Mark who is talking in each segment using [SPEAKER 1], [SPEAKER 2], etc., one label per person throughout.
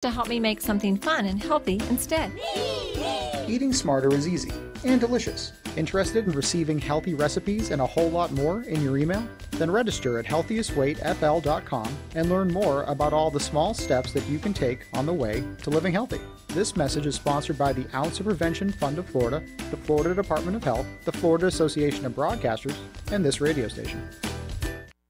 [SPEAKER 1] to help me make something fun and healthy instead.
[SPEAKER 2] Eating smarter is easy and delicious. Interested in receiving healthy recipes and a whole lot more in your email? Then register at healthiestweightfl.com and learn more about all the small steps that you can take on the way to living healthy. This message is sponsored by the Ounce of Prevention Fund of Florida, the Florida Department of Health, the Florida Association of Broadcasters, and this radio station.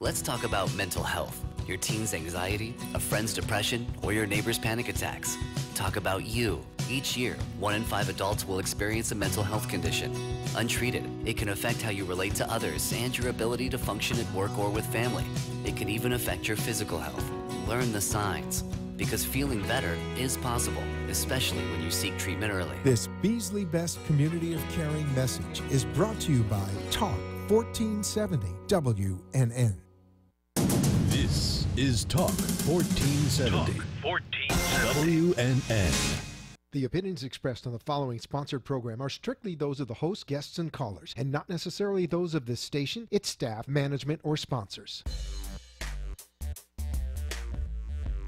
[SPEAKER 3] Let's talk about mental health, your teen's anxiety, a friend's depression, or your neighbor's panic attacks. Talk about you. Each year, 1 in 5 adults will experience a mental health condition. Untreated, it can affect how you relate to others and your ability to function at work or with family. It can even affect your physical health. Learn the signs, because feeling better is possible, especially when you seek treatment early.
[SPEAKER 4] This Beasley Best Community of Caring message is brought to you by Talk 1470 WNN.
[SPEAKER 5] This is Talk 1470.
[SPEAKER 6] Talk 1470.
[SPEAKER 5] WNN.
[SPEAKER 7] The opinions expressed on the following sponsored program are strictly those of the host, guests, and callers, and not necessarily those of this station, its staff, management, or sponsors.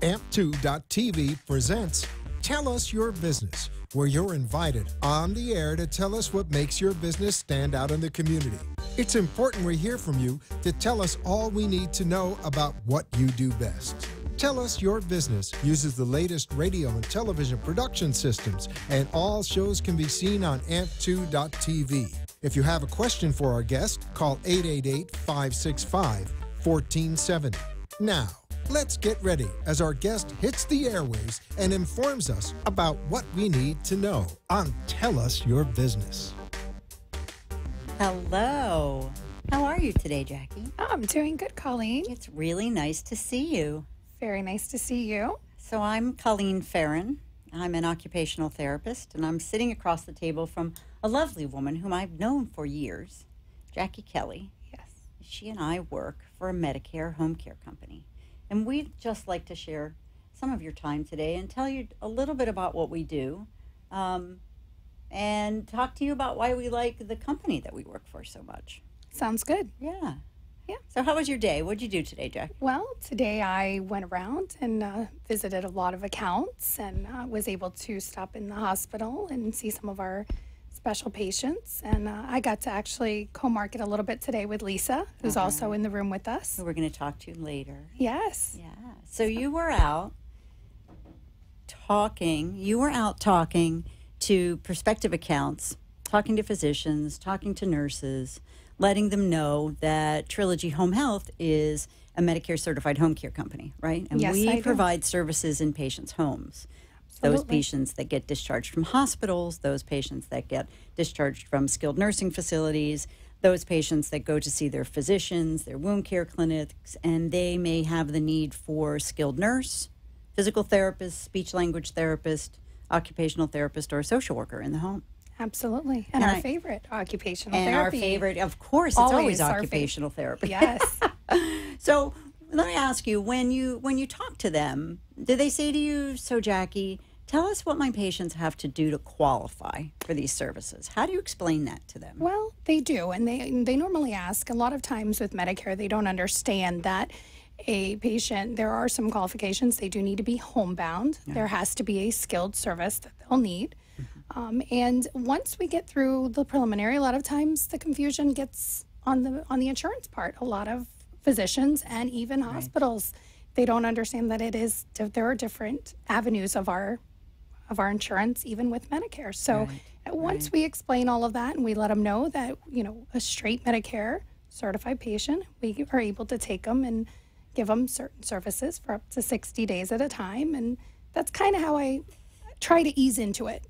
[SPEAKER 4] AMP2.TV presents Tell Us Your Business, where you're invited on the air to tell us what makes your business stand out in the community. It's important we hear from you to tell us all we need to know about what you do best. Tell Us Your Business uses the latest radio and television production systems, and all shows can be seen on AMP2.TV. If you have a question for our guest, call 888-565-1470. Now, let's get ready as our guest hits the airwaves and informs us about what we need to know on Tell Us Your Business.
[SPEAKER 8] Hello. How are you today, Jackie?
[SPEAKER 9] I'm doing good, Colleen.
[SPEAKER 8] It's really nice to see you.
[SPEAKER 9] Very nice to see you.
[SPEAKER 8] So I'm Colleen Farron. I'm an occupational therapist, and I'm sitting across the table from a lovely woman whom I've known for years, Jackie Kelly.
[SPEAKER 9] Yes.
[SPEAKER 8] She and I work for a Medicare home care company. And we'd just like to share some of your time today and tell you a little bit about what we do and talk to you about why we like the company that we work for so much.
[SPEAKER 9] Sounds good.
[SPEAKER 8] Yeah.
[SPEAKER 9] Yeah.
[SPEAKER 8] So how was your day? What did you do today, Jack?
[SPEAKER 9] Well, today I went around and visited a lot of accounts and was able to stop in the hospital and see some of our special patients. And I got to actually co-market a little bit today with Lisa, who's also in the room with us.
[SPEAKER 8] Who we're going to talk to later.
[SPEAKER 9] Yes.
[SPEAKER 8] Yeah. So you were out talking to prospective accounts, talking to physicians, talking to nurses, letting them know that Trilogy Home Health is a Medicare certified home care company, right? And
[SPEAKER 9] yes,
[SPEAKER 8] we provide services in patients' homes.
[SPEAKER 9] Absolutely.
[SPEAKER 8] Those patients that get discharged from hospitals, those patients that get discharged from skilled nursing facilities, those patients that go to see their physicians, their wound care clinics, and they may have the need for skilled nurse, physical therapist, speech language therapist, occupational therapist, or a social worker in the home.
[SPEAKER 9] Absolutely. And our favorite, occupational therapy.
[SPEAKER 8] And our favorite, of course, it's always occupational therapy.
[SPEAKER 9] Yes.
[SPEAKER 8] So let me ask you, when you talk to them, do they say to you, so Jackie, tell us what my patients have to do to qualify for these services? How do you explain that to them?
[SPEAKER 9] Well, they do. And they normally ask, a lot of times with Medicare, they don't understand that a patient, there are some qualifications. They do need to be homebound. Yeah. There has to be a skilled service that they'll need. And once we get through the preliminary, a lot of times the confusion gets on the insurance part. A lot of physicians and even hospitals, they don't understand that there are different avenues of our insurance, even with Medicare. So once we explain all of that and we let them know that, a straight Medicare certified patient, we are able to take them and give them certain services for up to 60 days at a time. And that's kind of how I try to ease into it.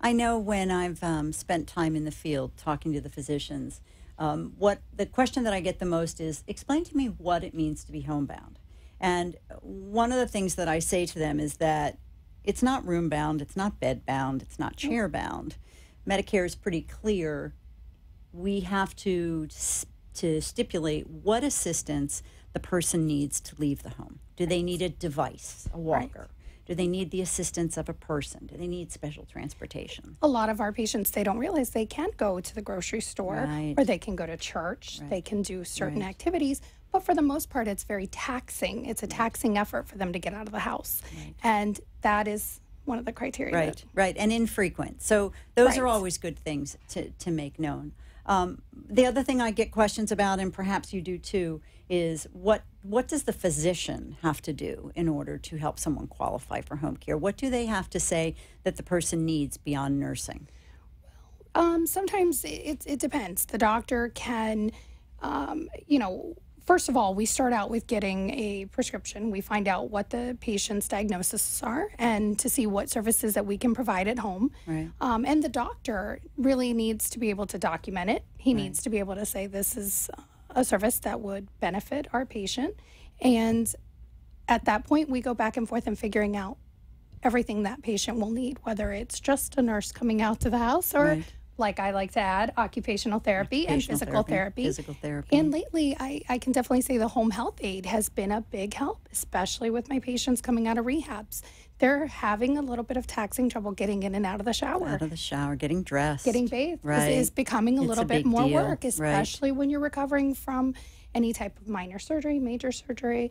[SPEAKER 8] I know when I've spent time in the field talking to the physicians, what the question that I get the most is, explain to me what it means to be homebound. And one of the things that I say to them is that it's not room bound, it's not bed bound, it's not chair bound. Medicare is pretty clear. We have to stipulate what assistance the person needs to leave the home. Do they need a device, a walker? Right. Do they need the assistance of a person? Do they need special transportation?
[SPEAKER 9] A lot of our patients, they don't realize they can't go to the grocery store or they can go to church. They can do certain activities, But for the most part, it's very taxing. It's a taxing effort for them to get out of the house. Right. And that is one of the criteria.
[SPEAKER 8] Right, and infrequent. So those are always good things to make known. The other thing I get questions about, and perhaps you do too, is what does the physician have to do in order to help someone qualify for home care? What do they have to say that the person needs beyond nursing?
[SPEAKER 9] Sometimes it depends. The doctor can, first of all, we start out with getting a prescription. We find out what the patient's diagnoses are and to see what services that we can provide at home.
[SPEAKER 8] Right.
[SPEAKER 9] And the doctor really needs to be able to document it. He needs to be able to say this is a service that would benefit our patient. And at that point, we go back and forth in figuring out everything that patient will need, whether it's just a nurse coming out to the house or, like I like to add, occupational therapy and physical therapy. And lately, I can definitely say the home health aide has been a big help, especially with my patients coming out of rehabs. They're having a little bit of taxing trouble getting in and out of the shower.
[SPEAKER 8] Out of the shower, getting dressed.
[SPEAKER 9] Getting bathed is becoming a little bit more work, especially when you're recovering from any type of minor surgery, major surgery.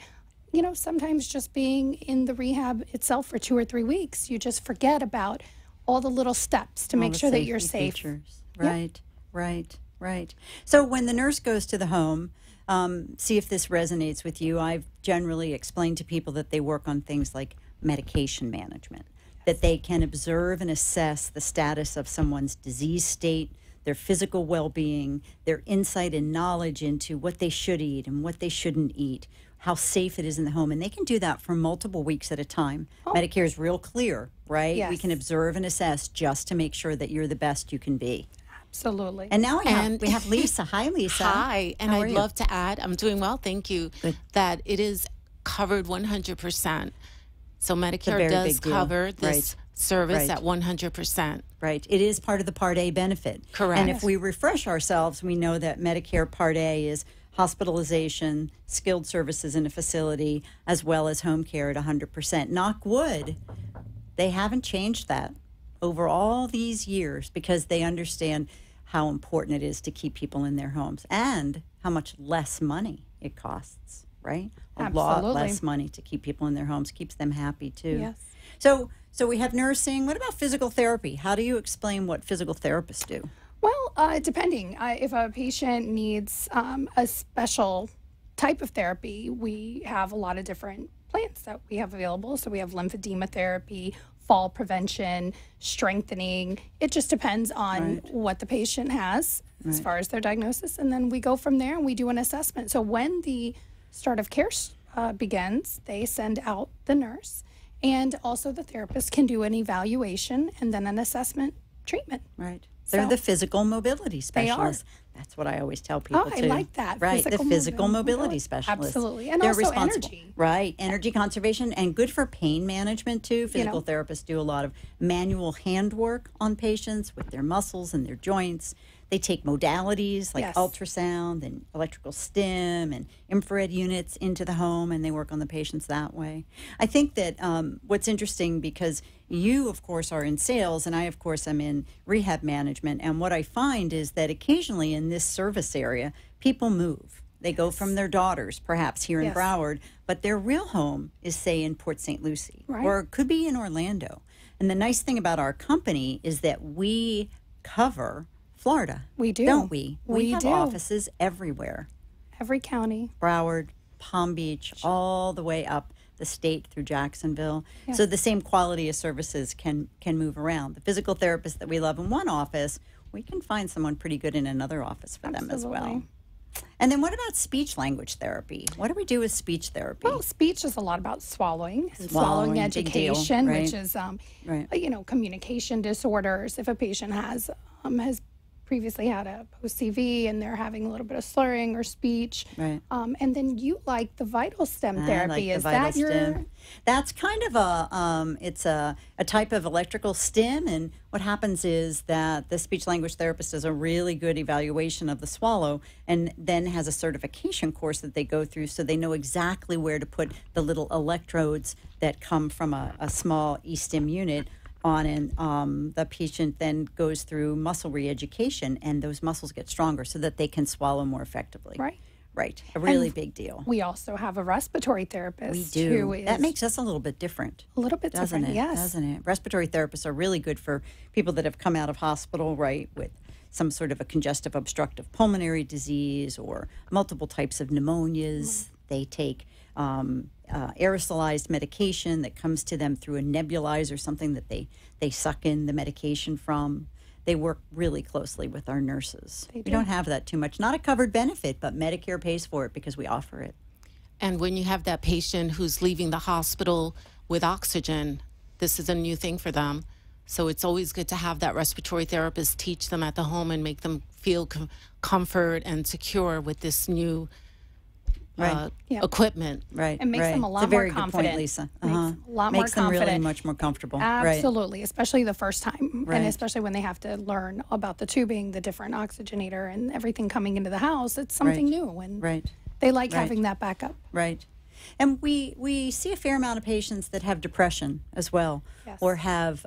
[SPEAKER 9] Sometimes just being in the rehab itself for 2 or 3 weeks, you just forget about all the little steps to make sure that you're safe.
[SPEAKER 8] Features. Right. So when the nurse goes to the home, see if this resonates with you. I've generally explained to people that they work on things like medication management, that they can observe and assess the status of someone's disease state, their physical well-being, their insight and knowledge into what they should eat and what they shouldn't eat, how safe it is in the home. And they can do that for multiple weeks at a time. Medicare is real clear, right?
[SPEAKER 9] Yes.
[SPEAKER 8] We can observe and assess just to make sure that you're the best you can be.
[SPEAKER 9] Absolutely.
[SPEAKER 8] And now we have Lisa. Hi, Lisa.
[SPEAKER 10] Hi. And I'd
[SPEAKER 8] you?
[SPEAKER 10] love to add, I'm doing well, thank you, that it is covered 100%. So Medicare does cover this service at 100%.
[SPEAKER 8] Right. It is part of the Part A benefit.
[SPEAKER 10] Correct.
[SPEAKER 8] And if we refresh ourselves, we know that Medicare Part A is hospitalization, skilled services in a facility, as well as home care at 100%. Knock wood, they haven't changed that over all these years because they understand how important it is to keep people in their homes and how much less money it costs, right? A lot less money to keep people in their homes, keeps them happy too.
[SPEAKER 9] Yes.
[SPEAKER 8] So we have nursing. What about physical therapy? How do you explain what physical therapists do?
[SPEAKER 9] Well, depending. If a patient needs a special type of therapy, we have a lot of different plans that we have available. So we have lymphedema therapy, fall prevention, strengthening. It just depends on what the patient has as far as their diagnosis. And then we go from there and we do an assessment. So when the start of care begins, they send out the nurse, and also the therapist can do an evaluation and then an assessment treatment.
[SPEAKER 8] Right. They're the physical mobility specialists. That's what I always tell people too.
[SPEAKER 9] I like that.
[SPEAKER 8] Right, the physical mobility specialists.
[SPEAKER 9] Absolutely. And
[SPEAKER 8] they're
[SPEAKER 9] also
[SPEAKER 8] responsible.
[SPEAKER 9] energy.
[SPEAKER 8] Right, energy conservation and good for pain management too. Physical therapists do a lot of manual handwork on patients with their muscles and their joints. They take modalities like ultrasound and electrical stim and infrared units into the home, and they work on the patients that way. I think that what's interesting, because you, of course, are in sales, and I, of course, am in rehab management, and what I find is that occasionally in this service area, people move. They go from their daughters, perhaps here in Broward, but their real home is, say, in Port St. Lucie, or it could be in Orlando. And the nice thing about our company is that we cover Florida.
[SPEAKER 9] We do.
[SPEAKER 8] Don't we? We have
[SPEAKER 9] do.
[SPEAKER 8] offices everywhere.
[SPEAKER 9] Every county.
[SPEAKER 8] Broward, Palm Beach, all the way up the state through Jacksonville. So the same quality of services can move around. The physical therapist that we love in one office, we can find someone pretty good in another office for them as well. And then what about speech language therapy? What do we do with speech therapy?
[SPEAKER 9] Well, speech is a lot about swallowing education, which is, communication disorders. If a patient has previously had a post-CV and they're having a little bit of slurring or speech. And then you like the vital stem therapy. Is that your...
[SPEAKER 8] That's kind of it's a type of electrical stim, and what happens is that the speech language therapist does a really good evaluation of the swallow and then has a certification course that they go through so they know exactly where to put the little electrodes that come from a small e-stim unit on, and the patient then goes through muscle re-education, and those muscles get stronger so that they can swallow more effectively. Right. A really big deal.
[SPEAKER 9] We also have a respiratory therapist.
[SPEAKER 8] We do.
[SPEAKER 9] Who is
[SPEAKER 8] that makes us a little bit different.
[SPEAKER 9] A little bit
[SPEAKER 8] doesn't
[SPEAKER 9] different,
[SPEAKER 8] it?
[SPEAKER 9] yes.
[SPEAKER 8] Doesn't it? Respiratory therapists are really good for people that have come out of hospital, right, with some sort of a congestive obstructive pulmonary disease or multiple types of pneumonias. They take aerosolized medication that comes to them through a nebulizer, something that they suck in the medication from. They work really closely with our nurses. We don't have that too much. Not a covered benefit, but Medicare pays for it because we offer it.
[SPEAKER 10] And when you have that patient who's leaving the hospital with oxygen, this is a new thing for them. So it's always good to have that respiratory therapist teach them at the home and make them feel comfort and secure with this new equipment.
[SPEAKER 8] Right.
[SPEAKER 9] It makes them a lot more confident.
[SPEAKER 8] Very good point, Lisa.
[SPEAKER 9] Makes them
[SPEAKER 8] really much more comfortable.
[SPEAKER 9] Absolutely, especially the first time.
[SPEAKER 8] Right.
[SPEAKER 9] And especially when they have to learn about the tubing, the different oxygenator, and everything coming into the house. It's something new. And they like having that backup.
[SPEAKER 8] Right. And we see a fair amount of patients that have depression as well, or have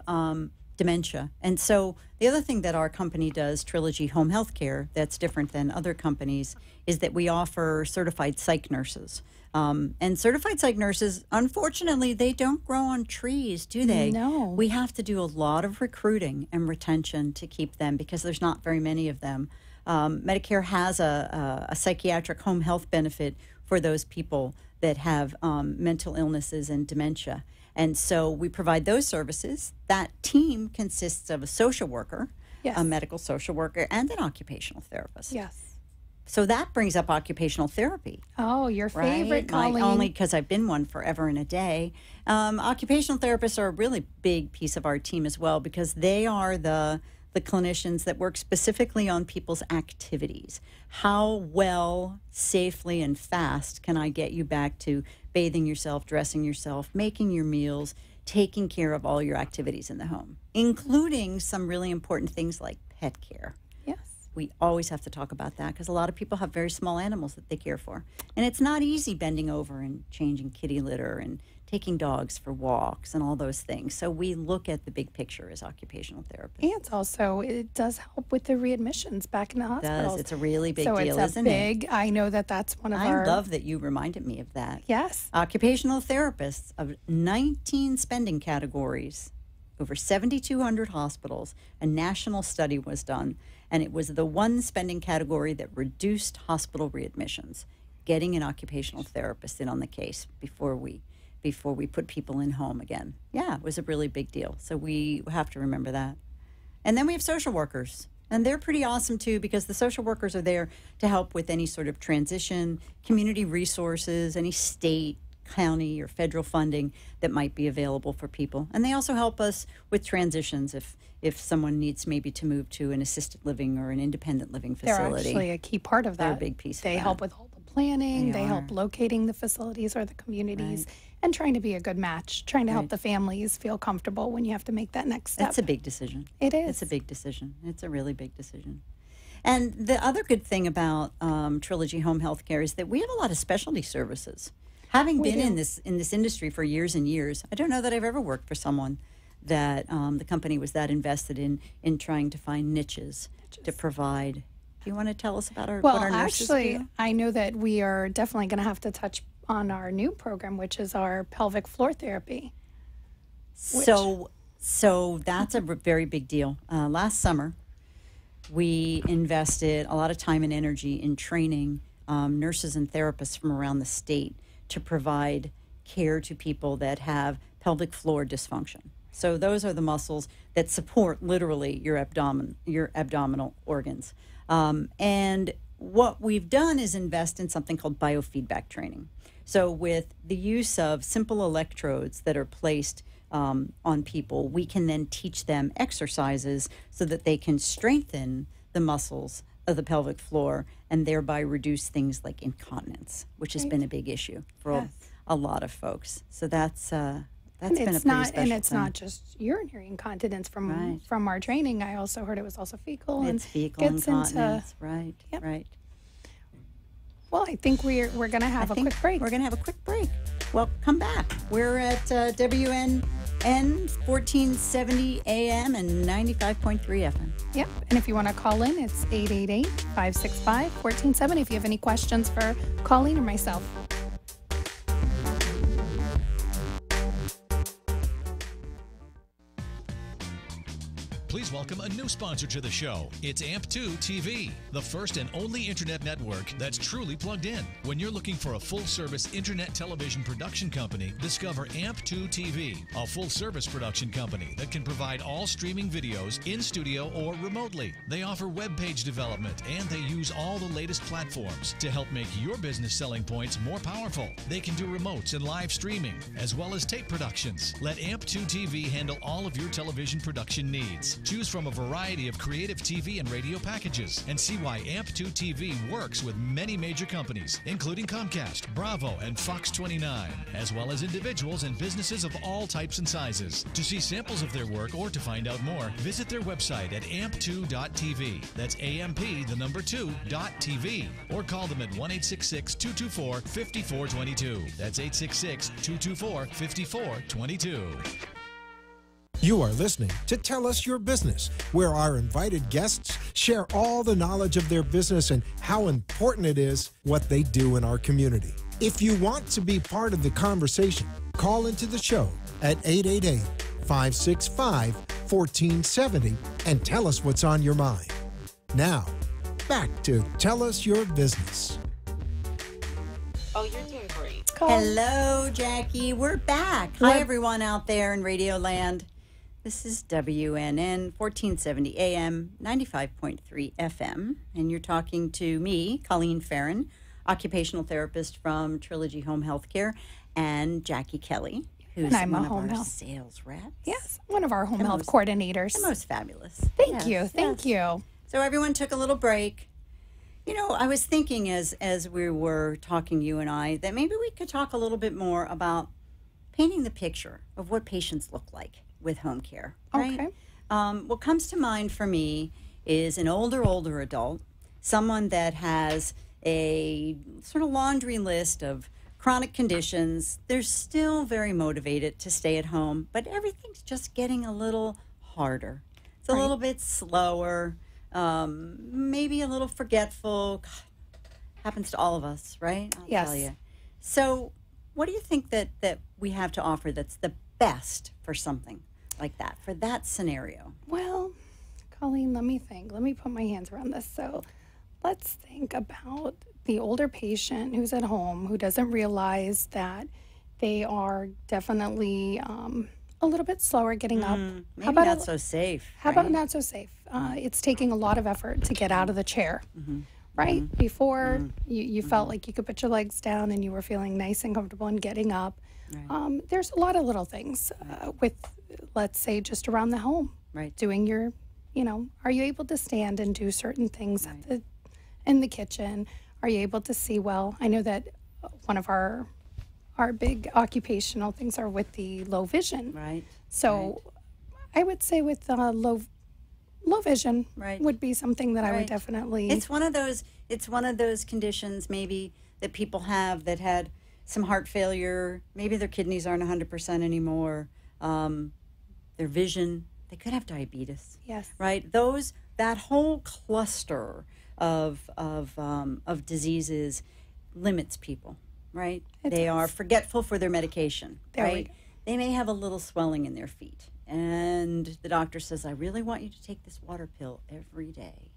[SPEAKER 8] dementia. And so the other thing that our company does, Trilogy Home Health Care, that's different than other companies, is that we offer certified psych nurses. And certified psych nurses, unfortunately, they don't grow on trees, do they?
[SPEAKER 9] No.
[SPEAKER 8] We have to do a lot of recruiting and retention to keep them because there's not very many of them. Medicare has a psychiatric home health benefit for those people that have mental illnesses and dementia. And so we provide those services. That team consists of a social worker, a medical social worker, and an occupational therapist.
[SPEAKER 9] Yes.
[SPEAKER 8] So that brings up occupational therapy.
[SPEAKER 9] Oh, your favorite, Colleen.
[SPEAKER 8] Only because I've been one forever and a day. Occupational therapists are a really big piece of our team as well because they are the clinicians that work specifically on people's activities. How well, safely, and fast can I get you back to bathing yourself, dressing yourself, making your meals, taking care of all your activities in the home, including some really important things like pet care.
[SPEAKER 9] Yes.
[SPEAKER 8] We always have to talk about that because a lot of people have very small animals that they care for. And it's not easy bending over and changing kitty litter and taking dogs for walks and all those things. So we look at the big picture as occupational therapists.
[SPEAKER 9] And it's also, it does help with the readmissions back in the hospitals.
[SPEAKER 8] It does. It's a really big deal,
[SPEAKER 9] isn't it? So it's I know that's one of our...
[SPEAKER 8] I love that you reminded me of that.
[SPEAKER 9] Yes.
[SPEAKER 8] Occupational therapists of 19 spending categories, over 7,200 hospitals, a national study was done, and it was the one spending category that reduced hospital readmissions, getting an occupational therapist in on the case before we put people in home again. Yeah, it was a really big deal. So we have to remember that. And then we have social workers. And they're pretty awesome, too, because the social workers are there to help with any sort of transition, community resources, any state, county, or federal funding that might be available for people. And they also help us with transitions if someone needs maybe to move to an assisted living or an independent living facility.
[SPEAKER 9] They're actually a key part of that.
[SPEAKER 8] They're a big piece of that.
[SPEAKER 9] They help with all the planning. They help locating the facilities or the communities and trying to be a good match, trying to help the families feel comfortable when you have to make that next step.
[SPEAKER 8] It's a big decision.
[SPEAKER 9] It is.
[SPEAKER 8] It's a big decision. It's a really big decision. And the other good thing about Trilogy Home Health Care is that we have a lot of specialty services. Having been in this industry for years and years, I don't know that I've ever worked for someone that the company was that invested in trying to find niches to provide. Do you want to tell us about what our nurses do?
[SPEAKER 9] I know that we are definitely going to have to touch on our new program, which is our pelvic floor therapy.
[SPEAKER 8] So that's a very big deal. Last summer, we invested a lot of time and energy in training nurses and therapists from around the state to provide care to people that have pelvic floor dysfunction. So those are the muscles that support literally your abdominal organs. And what we've done is invest in something called biofeedback training. So with the use of simple electrodes that are placed on people, we can then teach them exercises so that they can strengthen the muscles of the pelvic floor and thereby reduce things like incontinence, which has been a big issue for a lot of folks. So that's been a pretty special thing.
[SPEAKER 9] And it's not just urinary incontinence from our training. I also heard it was also fecal.
[SPEAKER 8] It's fecal incontinence, right.
[SPEAKER 9] Well, I think we're going to have a quick break.
[SPEAKER 8] We're going to have a quick break. Well, come back. We're at WNXP WN 1470 AM and 95.3 FM.
[SPEAKER 9] Yep. And if you want to call in, it's 888-565-1470 if you have any questions for Colleen or myself.
[SPEAKER 5] Please welcome a new sponsor to the show. It's AMP2 TV, the first and only internet network that's truly plugged in. When you're looking for a full-service internet television production company, discover AMP2 TV, a full-service production company that can provide all streaming videos in studio or remotely. They offer web page development, and they use all the latest platforms to help make your business selling points more powerful. They can do remotes and live streaming, as well as tape productions. Let AMP2 TV handle all of your television production needs. Choose from a variety of creative TV and radio packages and see why AMP2 TV works with many major companies, including Comcast, Bravo, and Fox 29, as well as individuals and businesses of all types and sizes. To see samples of their work or to find out more, visit their website at amp2.tv. That's AMP2.tv. Or call them at 1-866-224-5422. That's 866-224-5422.
[SPEAKER 4] You are listening to Tell Us Your Business, where our invited guests share all the knowledge of their business and how important it is what they do in our community. If you want to be part of the conversation, call into the show at 888-565-1470 and tell us what's on your mind. Now, back to Tell Us Your Business.
[SPEAKER 10] Oh, you're doing great.
[SPEAKER 8] Hello, Jackie. We're back. Hi, everyone out there in Radio Land. This is WNN 1470 AM, 95.3 FM, and you're talking to me, Colleen Farron, occupational therapist from Trilogy Home Healthcare, and Jackie Kelly, who's
[SPEAKER 9] I'm
[SPEAKER 8] one
[SPEAKER 9] a
[SPEAKER 8] of
[SPEAKER 9] home
[SPEAKER 8] our
[SPEAKER 9] health
[SPEAKER 8] sales reps.
[SPEAKER 9] Yes, one of our home health coordinators.
[SPEAKER 8] The most fabulous.
[SPEAKER 9] Thank you.
[SPEAKER 8] So everyone took a little break. You know, I was thinking as we were talking, you and I, that maybe we could talk a little bit more about painting the picture of what patients look like with home care, right?
[SPEAKER 9] Okay.
[SPEAKER 8] What comes to mind for me is an older adult, someone that has a sort of laundry list of chronic conditions. They're still very motivated to stay at home, but everything's just getting a little harder. It's a little bit slower, maybe a little forgetful. God, happens to all of us, right? I'll tell you. So what do you think that we have to offer that's the best for something like that, for that scenario?
[SPEAKER 9] Well, Colleen, let me think. Let me put my hands around this. So let's think about the older patient who's at home who doesn't realize that they are definitely a little bit slower getting up.
[SPEAKER 8] Maybe not so safe.
[SPEAKER 9] How about not so safe? It's taking a lot of effort to get out of the chair, right? Before you felt like you could put your legs down and you were feeling nice and comfortable and getting up. Right. There's a lot of little things with, let's say, just around the home.
[SPEAKER 8] Right.
[SPEAKER 9] Doing your, are you able to stand and do certain things in the kitchen? Are you able to see well? I know that one of our big occupational things are with the low vision.
[SPEAKER 8] Right.
[SPEAKER 9] So I would say with low vision would be something that I would definitely.
[SPEAKER 8] It's one of those conditions maybe that people have that had some heart failure. Maybe their kidneys aren't 100% anymore. Their vision. They could have diabetes.
[SPEAKER 9] Yes.
[SPEAKER 8] Right. That whole cluster of diseases limits people. Right. They are forgetful for their medication. Right. They may have a little swelling in their feet, and the doctor says, "I really want you to take this water pill every day."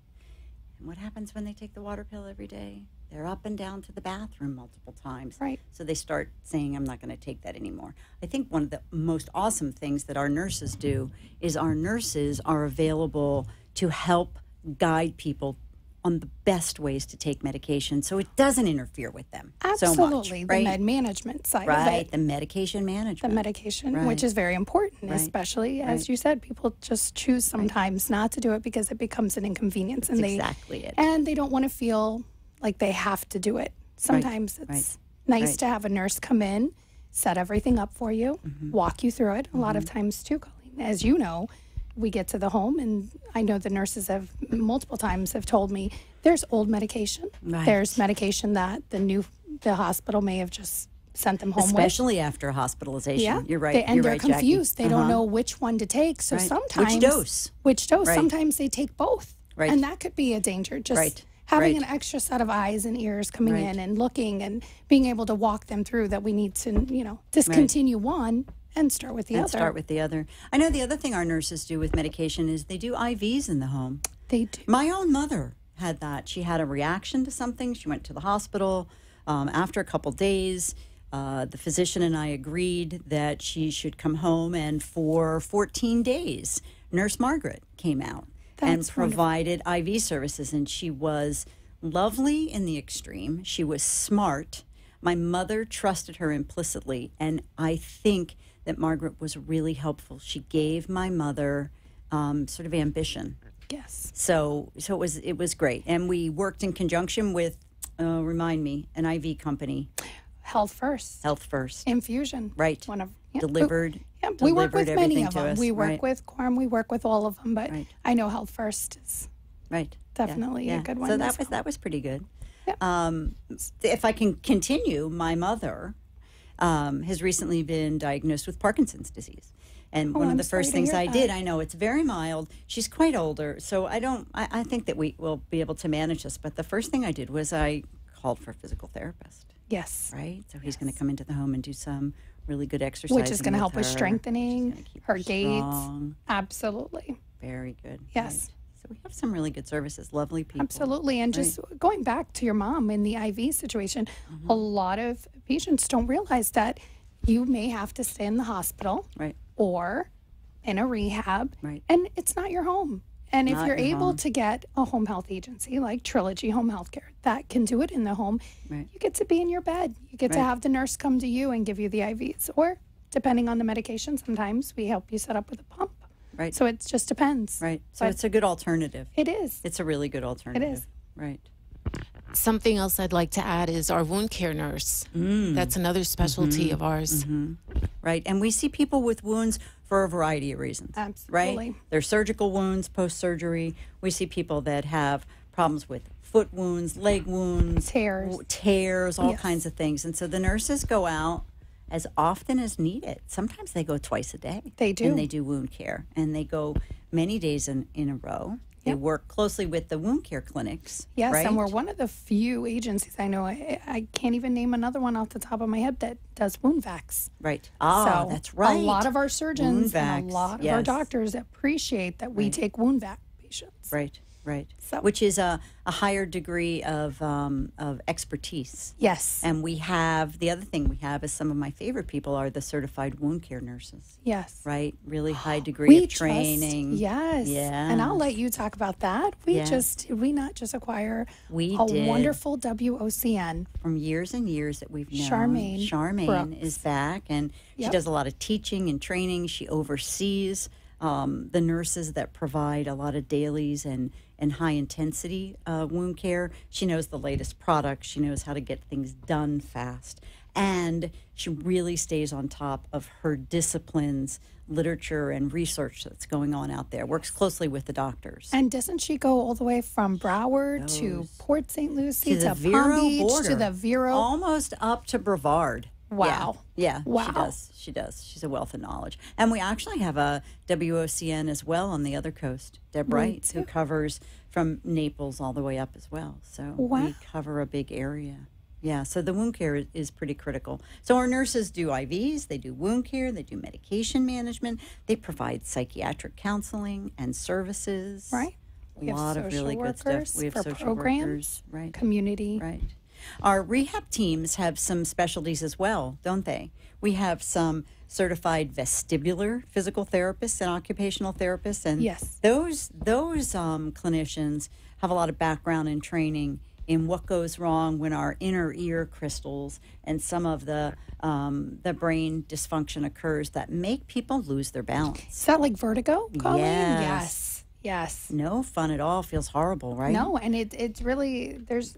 [SPEAKER 8] And what happens when they take the water pill every day? They're up and down to the bathroom multiple times.
[SPEAKER 9] Right.
[SPEAKER 8] So they start saying, I'm not going to take that anymore. I think one of the most awesome things that our nurses do is our nurses are available to help guide people on the best ways to take medication so it doesn't interfere with them
[SPEAKER 9] Absolutely.
[SPEAKER 8] so much.
[SPEAKER 9] The
[SPEAKER 8] Right?
[SPEAKER 9] med management side of
[SPEAKER 8] Right,
[SPEAKER 9] it.
[SPEAKER 8] the medication management.
[SPEAKER 9] The medication, which is very important, especially, as you said, people just choose sometimes not to do it because it becomes an inconvenience.
[SPEAKER 8] That's
[SPEAKER 9] and
[SPEAKER 8] exactly it.
[SPEAKER 9] And they don't want to feel like they have to do it. Sometimes it's nice to have a nurse come in, set everything up for you, walk you through it. A lot of times too, Colleen, as you know, we get to the home, and I know the nurses have multiple times have told me there's old medication.
[SPEAKER 8] Right.
[SPEAKER 9] There's medication that the hospital may have just sent them home
[SPEAKER 8] especially after hospitalization.
[SPEAKER 9] Yeah,
[SPEAKER 8] You're right.
[SPEAKER 9] And
[SPEAKER 8] You're
[SPEAKER 9] they're
[SPEAKER 8] right, Jackie.
[SPEAKER 9] confused. They don't know which one to take. So
[SPEAKER 8] Right.
[SPEAKER 9] sometimes
[SPEAKER 8] Which dose? Right.
[SPEAKER 9] Sometimes they take both,
[SPEAKER 8] Right.
[SPEAKER 9] and that could be a danger. Just
[SPEAKER 8] Right.
[SPEAKER 9] having
[SPEAKER 8] Right.
[SPEAKER 9] an extra set of eyes and ears coming
[SPEAKER 8] Right.
[SPEAKER 9] in and looking and being able to walk them through that we need to, discontinue one and start with the
[SPEAKER 8] And
[SPEAKER 9] other.
[SPEAKER 8] start with the other. I know the other thing our nurses do with medication is they do IVs in the home.
[SPEAKER 9] They do.
[SPEAKER 8] My own mother had that. She had a reaction to something. She went to the hospital. After a couple days, the physician and I agreed that she should come home, and for 14 days, Nurse Margaret came out and
[SPEAKER 9] That's
[SPEAKER 8] provided IV services, and she was lovely in the extreme. She was smart. My mother trusted her implicitly, and I think that Margaret was really helpful. She gave my mother sort of ambition.
[SPEAKER 9] Yes.
[SPEAKER 8] So it was great, and we worked in conjunction with remind me, an IV company.
[SPEAKER 9] Health First.
[SPEAKER 8] Health First.
[SPEAKER 9] Infusion.
[SPEAKER 8] Right.
[SPEAKER 9] One of
[SPEAKER 8] Delivered.
[SPEAKER 9] Yeah, we work with many
[SPEAKER 8] everything
[SPEAKER 9] of
[SPEAKER 8] to
[SPEAKER 9] them.
[SPEAKER 8] us.
[SPEAKER 9] We work
[SPEAKER 8] Right.
[SPEAKER 9] with Quorum. We work with all of them, but
[SPEAKER 8] Right.
[SPEAKER 9] I know Health First is
[SPEAKER 8] Right.
[SPEAKER 9] definitely a good one.
[SPEAKER 8] So
[SPEAKER 9] as
[SPEAKER 8] that was pretty good.
[SPEAKER 9] Yeah.
[SPEAKER 8] If I can continue, my mother has recently been diagnosed with Parkinson's disease. And one of
[SPEAKER 9] I'm
[SPEAKER 8] the
[SPEAKER 9] sorry
[SPEAKER 8] first
[SPEAKER 9] to
[SPEAKER 8] things
[SPEAKER 9] hear
[SPEAKER 8] I
[SPEAKER 9] that.
[SPEAKER 8] did, I know it's very mild. She's quite older, so I think that we will be able to manage this. But the first thing I did was I called for a physical therapist.
[SPEAKER 9] Yes.
[SPEAKER 8] Right? So he's going to come into the home and do some really good exercise.
[SPEAKER 9] Which is going to help with strengthening her gait.
[SPEAKER 8] Strong.
[SPEAKER 9] Absolutely.
[SPEAKER 8] Very good.
[SPEAKER 9] Yes.
[SPEAKER 8] Right. So we have some really good services, lovely people.
[SPEAKER 9] Absolutely. And just going back to your mom in the IV situation, a lot of patients don't realize that you may have to stay in the hospital
[SPEAKER 8] Right.
[SPEAKER 9] or in a rehab,
[SPEAKER 8] Right.
[SPEAKER 9] and it's not your home. And if
[SPEAKER 8] Not
[SPEAKER 9] you're
[SPEAKER 8] your
[SPEAKER 9] able
[SPEAKER 8] home.
[SPEAKER 9] to get a home health agency like Trilogy Home Health Care that can do it in the home,
[SPEAKER 8] Right.
[SPEAKER 9] you get to be in your bed. You get to
[SPEAKER 8] Right.
[SPEAKER 9] have the nurse come to you and give you the IVs. Or depending on the medication, sometimes we help you set up with a pump.
[SPEAKER 8] Right.
[SPEAKER 9] So it just depends.
[SPEAKER 8] Right. So
[SPEAKER 9] But
[SPEAKER 8] it's a good alternative.
[SPEAKER 9] it is.
[SPEAKER 8] It's a really good alternative.
[SPEAKER 9] is.
[SPEAKER 8] Right.
[SPEAKER 10] Something else I'd like to add is our wound care nurse. That's another specialty of ours.
[SPEAKER 8] Right. And we see people with wounds for a variety of reasons.
[SPEAKER 9] Absolutely.
[SPEAKER 8] Right? They're surgical wounds, post-surgery. We see people that have problems with foot wounds, leg wounds, tears, all
[SPEAKER 9] Yes.
[SPEAKER 8] kinds of things. And so the nurses go out as often as needed. Sometimes they go twice a day.
[SPEAKER 9] They do.
[SPEAKER 8] And they do wound care. And they go many days in a row. They work closely with the wound care clinics.
[SPEAKER 9] Yes,
[SPEAKER 8] right?
[SPEAKER 9] and we're one of the few agencies I know. I can't even name another one off the top of my head that does wound vacs.
[SPEAKER 8] Right. Ah,
[SPEAKER 9] So
[SPEAKER 8] that's right.
[SPEAKER 9] A lot of our surgeons
[SPEAKER 8] Wound
[SPEAKER 9] and
[SPEAKER 8] vacs,
[SPEAKER 9] a lot of
[SPEAKER 8] yes.
[SPEAKER 9] our doctors appreciate that we take wound vac patients.
[SPEAKER 8] Right. Right.
[SPEAKER 9] So-
[SPEAKER 8] Which is a higher degree of expertise.
[SPEAKER 9] Yes.
[SPEAKER 8] And we have, the other thing we have is some of my favorite people are the certified wound care nurses.
[SPEAKER 9] Yes.
[SPEAKER 8] Right? Really high degree of
[SPEAKER 9] just-
[SPEAKER 8] training.
[SPEAKER 9] yes.
[SPEAKER 8] Yeah.
[SPEAKER 9] And I'll let you talk about that. We
[SPEAKER 8] Yes.
[SPEAKER 9] we not just acquire
[SPEAKER 8] We
[SPEAKER 9] a
[SPEAKER 8] did.
[SPEAKER 9] wonderful WOCN.
[SPEAKER 8] From years and years that we've known.
[SPEAKER 9] Charmaine
[SPEAKER 8] Charmaine
[SPEAKER 9] Brooks.
[SPEAKER 8] is back, and she
[SPEAKER 9] Yep.
[SPEAKER 8] does a lot of teaching and training. She oversees the nurses that provide a lot of dailies and high intensity wound care. She knows the latest products. She knows how to get things done fast. And she really stays on top of her disciplines, literature, and research that's going on out there. Works closely with the doctors.
[SPEAKER 9] And doesn't she go all the way from Broward to Port St. Lucie
[SPEAKER 8] to the
[SPEAKER 9] Palm
[SPEAKER 8] Vero
[SPEAKER 9] Beach
[SPEAKER 8] border.
[SPEAKER 9] to the Vero?
[SPEAKER 8] Almost up to Brevard.
[SPEAKER 9] Wow.
[SPEAKER 8] Yeah,
[SPEAKER 9] Wow.
[SPEAKER 8] she does. She does. She's a wealth of knowledge. And we actually have a WOCN as well on the other coast, Deb Wright, who covers from Naples all the way up as well. So
[SPEAKER 9] Wow.
[SPEAKER 8] we cover a big area. Yeah, so the wound care is pretty critical. So our nurses do IVs, they do wound care, they do medication management, they provide psychiatric counseling and services.
[SPEAKER 9] Right.
[SPEAKER 8] A
[SPEAKER 9] We have
[SPEAKER 8] lot of really
[SPEAKER 9] social
[SPEAKER 8] good stuff.
[SPEAKER 9] workers
[SPEAKER 8] We have
[SPEAKER 9] for
[SPEAKER 8] social
[SPEAKER 9] programs,
[SPEAKER 8] workers, right?
[SPEAKER 9] community.
[SPEAKER 8] Right. Our rehab teams have some specialties as well, don't they? We have some certified vestibular physical therapists and occupational therapists, and
[SPEAKER 9] Yes.
[SPEAKER 8] those clinicians have a lot of background and training in what goes wrong when our inner ear crystals and some of the brain dysfunction occurs that make people lose their balance.
[SPEAKER 9] Is that like vertigo, Colleen?
[SPEAKER 8] Yes.
[SPEAKER 9] Yes.
[SPEAKER 8] No fun at all. Feels horrible, right?
[SPEAKER 9] No, and it's really there's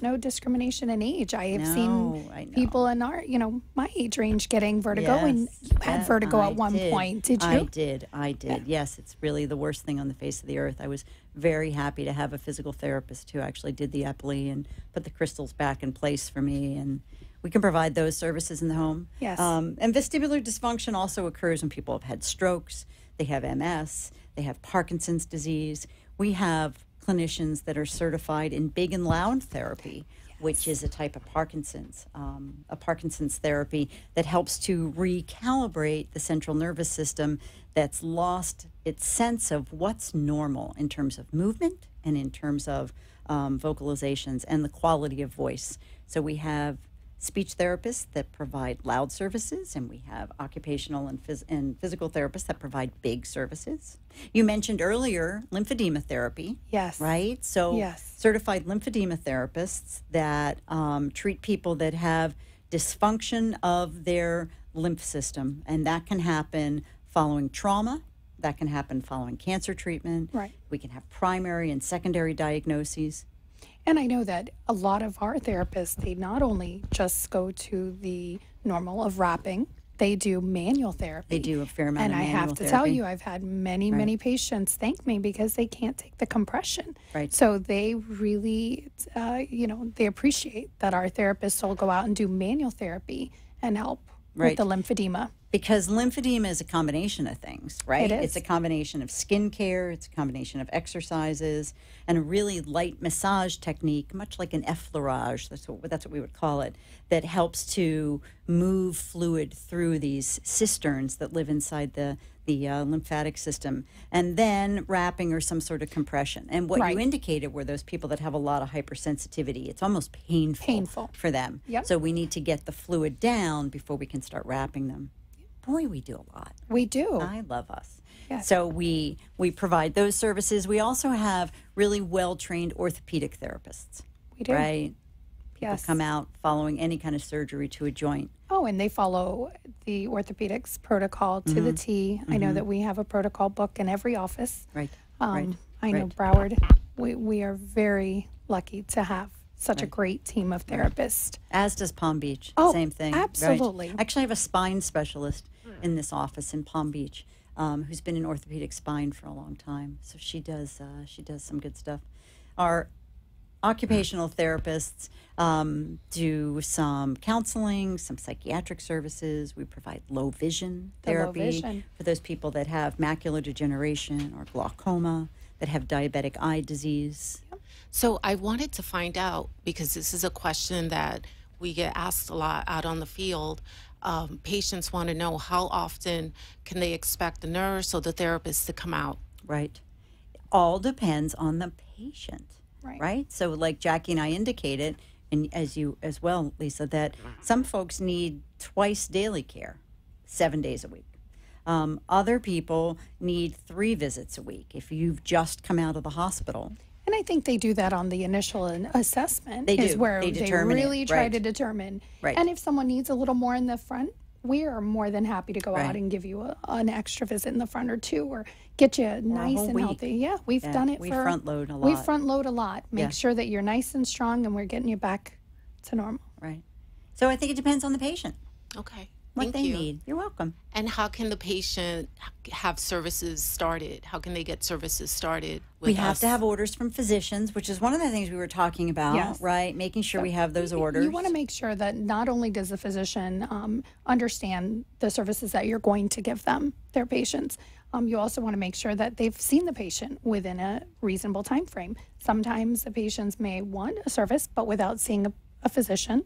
[SPEAKER 9] no discrimination in age. I have
[SPEAKER 8] No,
[SPEAKER 9] seen
[SPEAKER 8] I know.
[SPEAKER 9] people in our my age range getting vertigo, and you had vertigo at one point, did you?
[SPEAKER 8] I did. Yes, it's really the worst thing on the face of the earth. I was very happy to have a physical therapist who actually did the epily and put the crystals back in place for me, and We can provide those services in the home.
[SPEAKER 9] Yes.
[SPEAKER 8] And vestibular dysfunction also occurs when people have had strokes, they have MS, they have Parkinson's disease. We have clinicians that are certified in big and loud therapy, which is a type of Parkinson's therapy that helps to recalibrate the central nervous system that's lost its sense of what's normal in terms of movement and in terms of vocalizations and the quality of voice. So we have speech therapists that provide loud services, and we have occupational and physical therapists that provide big services. You mentioned earlier lymphedema therapy.
[SPEAKER 9] Yes.
[SPEAKER 8] Right? So
[SPEAKER 9] yes.
[SPEAKER 8] Certified lymphedema therapists that treat people that have dysfunction of their lymph system, and that can happen following trauma. That can happen following cancer treatment.
[SPEAKER 9] Right.
[SPEAKER 8] We can have primary and secondary diagnoses.
[SPEAKER 9] And I know that a lot of our therapists, they not only just go to the normal of wrapping, they do manual therapy.
[SPEAKER 8] They do a fair amount of manual therapy.
[SPEAKER 9] And I have to tell you, I've had many patients thank me because they can't take the compression.
[SPEAKER 8] Right.
[SPEAKER 9] So they really, they appreciate that our therapists will go out and do manual therapy and help with the lymphedema.
[SPEAKER 8] Because lymphedema is a combination of things, right?
[SPEAKER 9] It is.
[SPEAKER 8] It's a combination of skin care, it's a combination of exercises, and a really light massage technique, much like an effleurage, that's what we would call it, that helps to move fluid through these cisterns that live inside the lymphatic system, and then wrapping or some sort of compression. And what you indicated were those people that have a lot of hypersensitivity. It's almost painful for them.
[SPEAKER 9] Yep.
[SPEAKER 8] So we need to get the fluid down before we can start wrapping them. Boy, we do a lot.
[SPEAKER 9] We do.
[SPEAKER 8] I love us.
[SPEAKER 9] Yes.
[SPEAKER 8] So we provide those services. We also have really well-trained orthopedic therapists.
[SPEAKER 9] We do.
[SPEAKER 8] Right? People come out following any kind of surgery to a joint.
[SPEAKER 9] Oh, and they follow the orthopedics protocol to the T. I know that we have a protocol book in every office.
[SPEAKER 8] Right.
[SPEAKER 9] I know Broward, we are very lucky to have such a great team of therapists.
[SPEAKER 8] As does Palm Beach.
[SPEAKER 9] Oh,
[SPEAKER 8] same thing.
[SPEAKER 9] absolutely.
[SPEAKER 8] Right. Actually, I have a spine specialist in this office in Palm Beach who's been in orthopedic spine for a long time. So she does some good stuff. Our occupational therapists do some counseling, some psychiatric services. We provide low vision therapy for those people that have macular degeneration or glaucoma, that have diabetic eye disease.
[SPEAKER 9] Yep.
[SPEAKER 10] So I wanted to find out, because this is a question that we get asked a lot out on the field. Patients want to know, how often can they expect the nurse or the therapist to come out?
[SPEAKER 8] Right. All depends on the patient.
[SPEAKER 9] Right.
[SPEAKER 8] So like Jackie and I indicated, and as you as well, Lisa, that some folks need twice daily care, 7 days a week. Other people need 3 visits a week if you've just come out of the hospital.
[SPEAKER 9] And I think they do that on the initial assessment.
[SPEAKER 8] They
[SPEAKER 9] is
[SPEAKER 8] do.
[SPEAKER 9] where
[SPEAKER 8] They
[SPEAKER 9] they
[SPEAKER 8] determine
[SPEAKER 9] really
[SPEAKER 8] it.
[SPEAKER 9] try
[SPEAKER 8] Right.
[SPEAKER 9] to determine.
[SPEAKER 8] Right.
[SPEAKER 9] And if someone needs a little more in the front, we are more than happy to go
[SPEAKER 8] Right.
[SPEAKER 9] out and give you an extra visit in the front or 2, or get you nice
[SPEAKER 8] whole
[SPEAKER 9] and
[SPEAKER 8] week.
[SPEAKER 9] healthy. Yeah, we've done it.
[SPEAKER 8] We
[SPEAKER 9] for
[SPEAKER 8] front load a
[SPEAKER 9] We
[SPEAKER 8] lot.
[SPEAKER 9] front load a lot. Make
[SPEAKER 8] Yeah.
[SPEAKER 9] sure that you're nice and strong, and we're getting you back to normal.
[SPEAKER 8] Right. So I think it depends on the patient,
[SPEAKER 10] Okay.
[SPEAKER 8] what
[SPEAKER 10] Thank
[SPEAKER 8] they
[SPEAKER 10] you.
[SPEAKER 8] need. You're welcome.
[SPEAKER 10] And how can the patient have services started? How can they get services started with
[SPEAKER 8] We have
[SPEAKER 10] us?
[SPEAKER 8] to have orders from physicians, which is one of the things we were talking about,
[SPEAKER 9] Yes.
[SPEAKER 8] right? Making sure we have those orders.
[SPEAKER 9] You want to make sure that not only does the physician understand the services that you're going to give them, their patients, you also want to make sure that they've seen the patient within a reasonable time frame. Sometimes the patients may want a service, but without seeing a physician,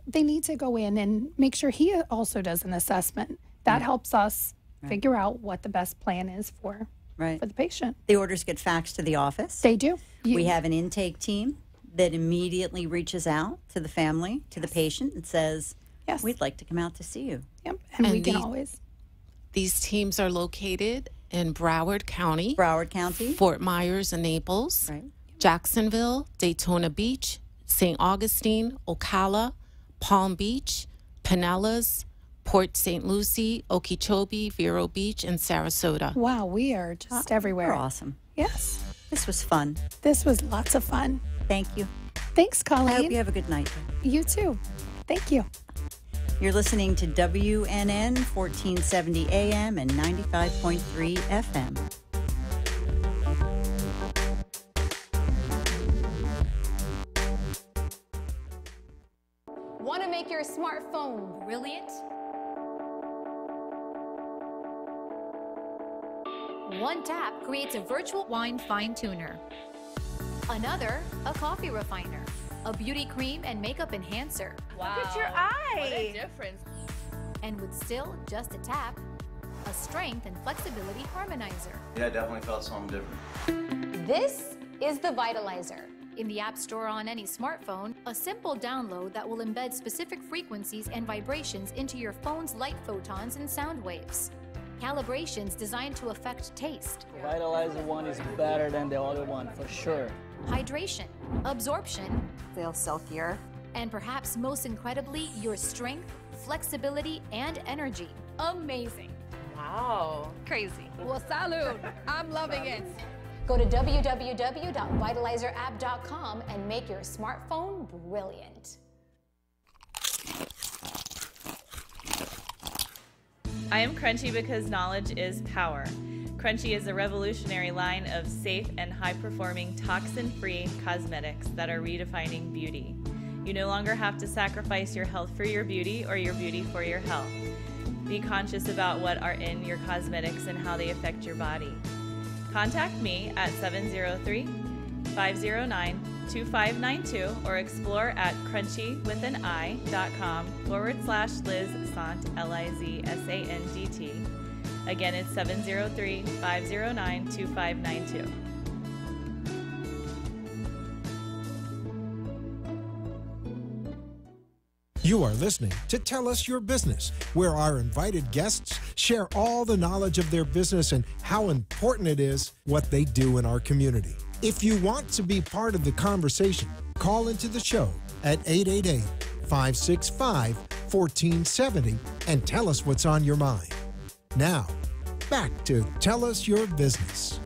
[SPEAKER 9] they need to go in and make sure he also does an assessment. That helps us figure out what the best plan is for the patient.
[SPEAKER 8] The orders get faxed to the office.
[SPEAKER 9] They do.
[SPEAKER 8] We have an intake team that immediately reaches out to the family, to the patient, and says,
[SPEAKER 9] Yes.
[SPEAKER 8] we'd like to come out to see you.
[SPEAKER 9] Yep. And we
[SPEAKER 10] And
[SPEAKER 9] can
[SPEAKER 10] the-
[SPEAKER 9] always.
[SPEAKER 10] These teams are located in Broward County, Fort Myers and Naples,
[SPEAKER 8] Right.
[SPEAKER 10] Jacksonville, Daytona Beach, St. Augustine, Ocala, Palm Beach, Pinellas, Port St. Lucie, Okeechobee, Vero Beach, and Sarasota.
[SPEAKER 9] Wow, we are just everywhere.
[SPEAKER 8] We're awesome.
[SPEAKER 9] Yes.
[SPEAKER 8] This was fun.
[SPEAKER 9] This was lots of fun.
[SPEAKER 8] Thank you.
[SPEAKER 9] Thanks, Colleen.
[SPEAKER 8] I hope you have a good night.
[SPEAKER 9] You too. Thank you.
[SPEAKER 8] You're listening to WNN 1470 AM and 95.3 FM.
[SPEAKER 11] Want to make your smartphone brilliant? One tap creates a virtual wine fine tuner. Another, a coffee refiner. A beauty cream and makeup enhancer.
[SPEAKER 12] Wow. Look at your eye.
[SPEAKER 11] What a difference. And with still just a tap, a strength and flexibility harmonizer.
[SPEAKER 13] Yeah, I definitely felt something different.
[SPEAKER 11] This is the Vitalizer. In the App Store on any smartphone, a simple download that will embed specific frequencies and vibrations into your phone's light photons and sound waves. Calibrations designed to affect taste.
[SPEAKER 14] The Vitalizer one is better than the other one, for sure.
[SPEAKER 11] Hydration, absorption,
[SPEAKER 15] feel silkier,
[SPEAKER 11] and perhaps most incredibly, your strength, flexibility, and energy. Amazing.
[SPEAKER 12] Wow. Crazy.
[SPEAKER 11] Well, salud. I'm loving it. Go to www.vitalizerapp.com and make your smartphone brilliant.
[SPEAKER 12] I am Crunchy because knowledge is power. Crunchy is a revolutionary line of safe and high-performing toxin-free cosmetics that are redefining beauty. You no longer have to sacrifice your health for your beauty or your beauty for your health. Be conscious about what are in your cosmetics and how they affect your body. Contact me at 703-509-2592 or explore at crunchywithani.com/Liz Sant, LIZSANDT. Again, it's 703-509-2592.
[SPEAKER 4] You are listening to Tell Us Your Business, where our invited guests share all the knowledge of their business and how important it is what they do in our community. If you want to be part of the conversation, call into the show at 888-565-1470 and tell us what's on your mind. Now, back to Tell Us Your Business.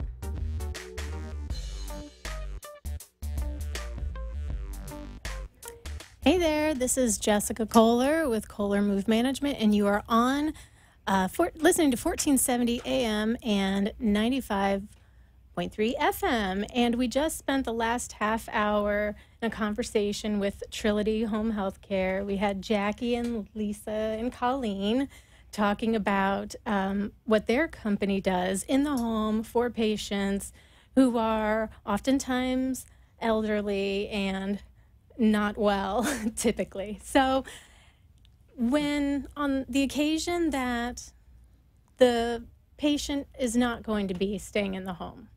[SPEAKER 16] Hey there, this is Jessica Kohler with Kohler Move Management, and you are on listening to 1470 AM and 95.3 FM. And we just spent the last half hour in a conversation with Trilogy Home Healthcare. We had Jackie and Lisa and Colleen talking about what their company does in the home for patients who are oftentimes elderly and not well, typically. So when on the occasion that the patient is not going to be staying in the home,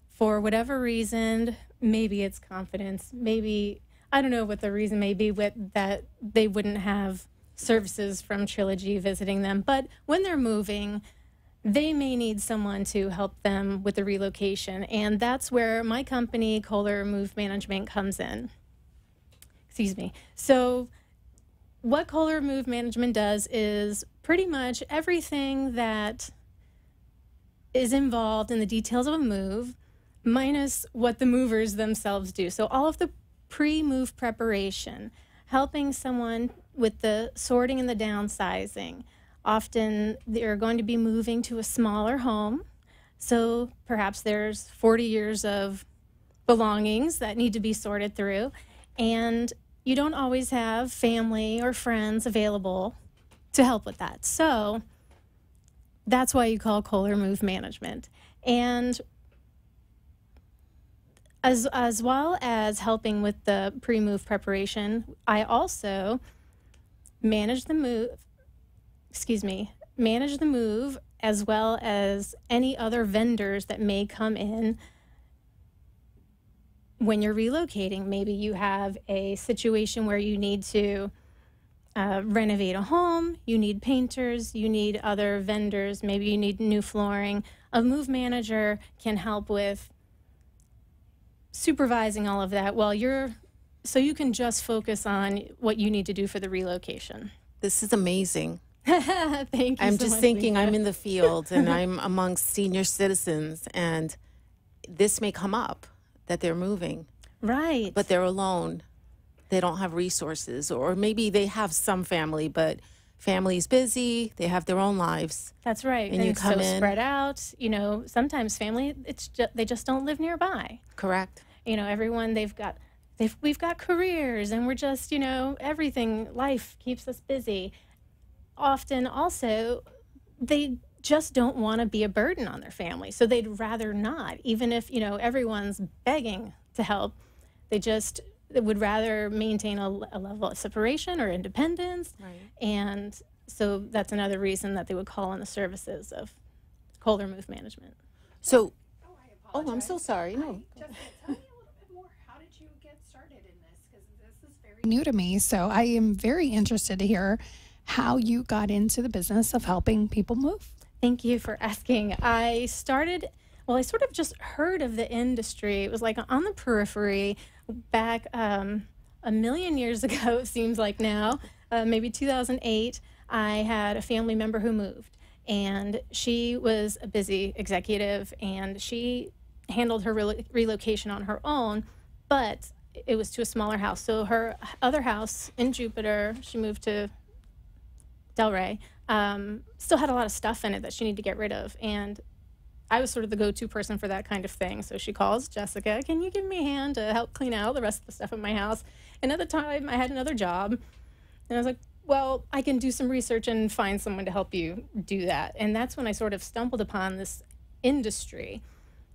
[SPEAKER 16] for whatever reason, maybe it's confidence, maybe, I don't know what the reason may be with that they wouldn't have services from Trilogy visiting them, but when they're moving, they may need someone to help them with the relocation, and that's where my company, Kohler Move Management, comes in. Excuse me. So what Kohler Move Management does is pretty much everything that is involved in the details of a move, minus what the movers themselves do. So all of the pre-move preparation, helping someone with the sorting and the downsizing. Often they're going to be moving to a smaller home. So perhaps there's 40 years of belongings that need to be sorted through. And you don't always have family or friends available to help with that. So that's why you call Kohler Move Management. And as well as helping with the pre-move preparation, I also manage the move as well as any other vendors that may come in when you're relocating. Maybe you have a situation where you need to renovate a home, you need painters, you need other vendors, maybe you need new flooring. A move manager can help with supervising all of that so you can just focus on what you need to do for the relocation.
[SPEAKER 10] This is amazing.
[SPEAKER 16] Thank you.
[SPEAKER 10] I'm
[SPEAKER 16] so
[SPEAKER 10] just
[SPEAKER 16] much,
[SPEAKER 10] thinking
[SPEAKER 16] Lisa.
[SPEAKER 10] I'm in the field and I'm amongst senior citizens, and this may come up that they're moving.
[SPEAKER 16] Right.
[SPEAKER 10] But they're alone. They don't have resources, or maybe they have some family, but family's busy. They have their own lives.
[SPEAKER 16] That's right.
[SPEAKER 10] And you
[SPEAKER 16] it's
[SPEAKER 10] come
[SPEAKER 16] so
[SPEAKER 10] in.
[SPEAKER 16] spread out. Sometimes family, they just don't live nearby.
[SPEAKER 10] Correct.
[SPEAKER 16] Everyone, they've got we've got careers and we're just, everything, life keeps us busy. Often also, they just don't want to be a burden on their family. So they'd rather not, even if, everyone's begging to help. They would rather maintain a level of separation or independence.
[SPEAKER 10] Right.
[SPEAKER 16] And so that's another reason that they would call on the services of Kohler Move Management.
[SPEAKER 10] So, I'm so sorry. No.
[SPEAKER 9] New to me, so I am very interested to hear how you got into the business of helping people move.
[SPEAKER 16] Thank you for asking. I sort of just heard of the industry. It was like on the periphery back a million years ago, it seems like now, maybe 2008. I had a family member who moved, and she was a busy executive, and she handled her relocation on her own, but it was to a smaller house. So her other house in Jupiter, she moved to Delray, still had a lot of stuff in it that she needed to get rid of. And I was sort of the go-to person for that kind of thing. So she calls Jessica, can you give me a hand to help clean out the rest of the stuff in my house? And at the time, I had another job. And I was like, well, I can do some research and find someone to help you do that. And that's when I sort of stumbled upon this industry.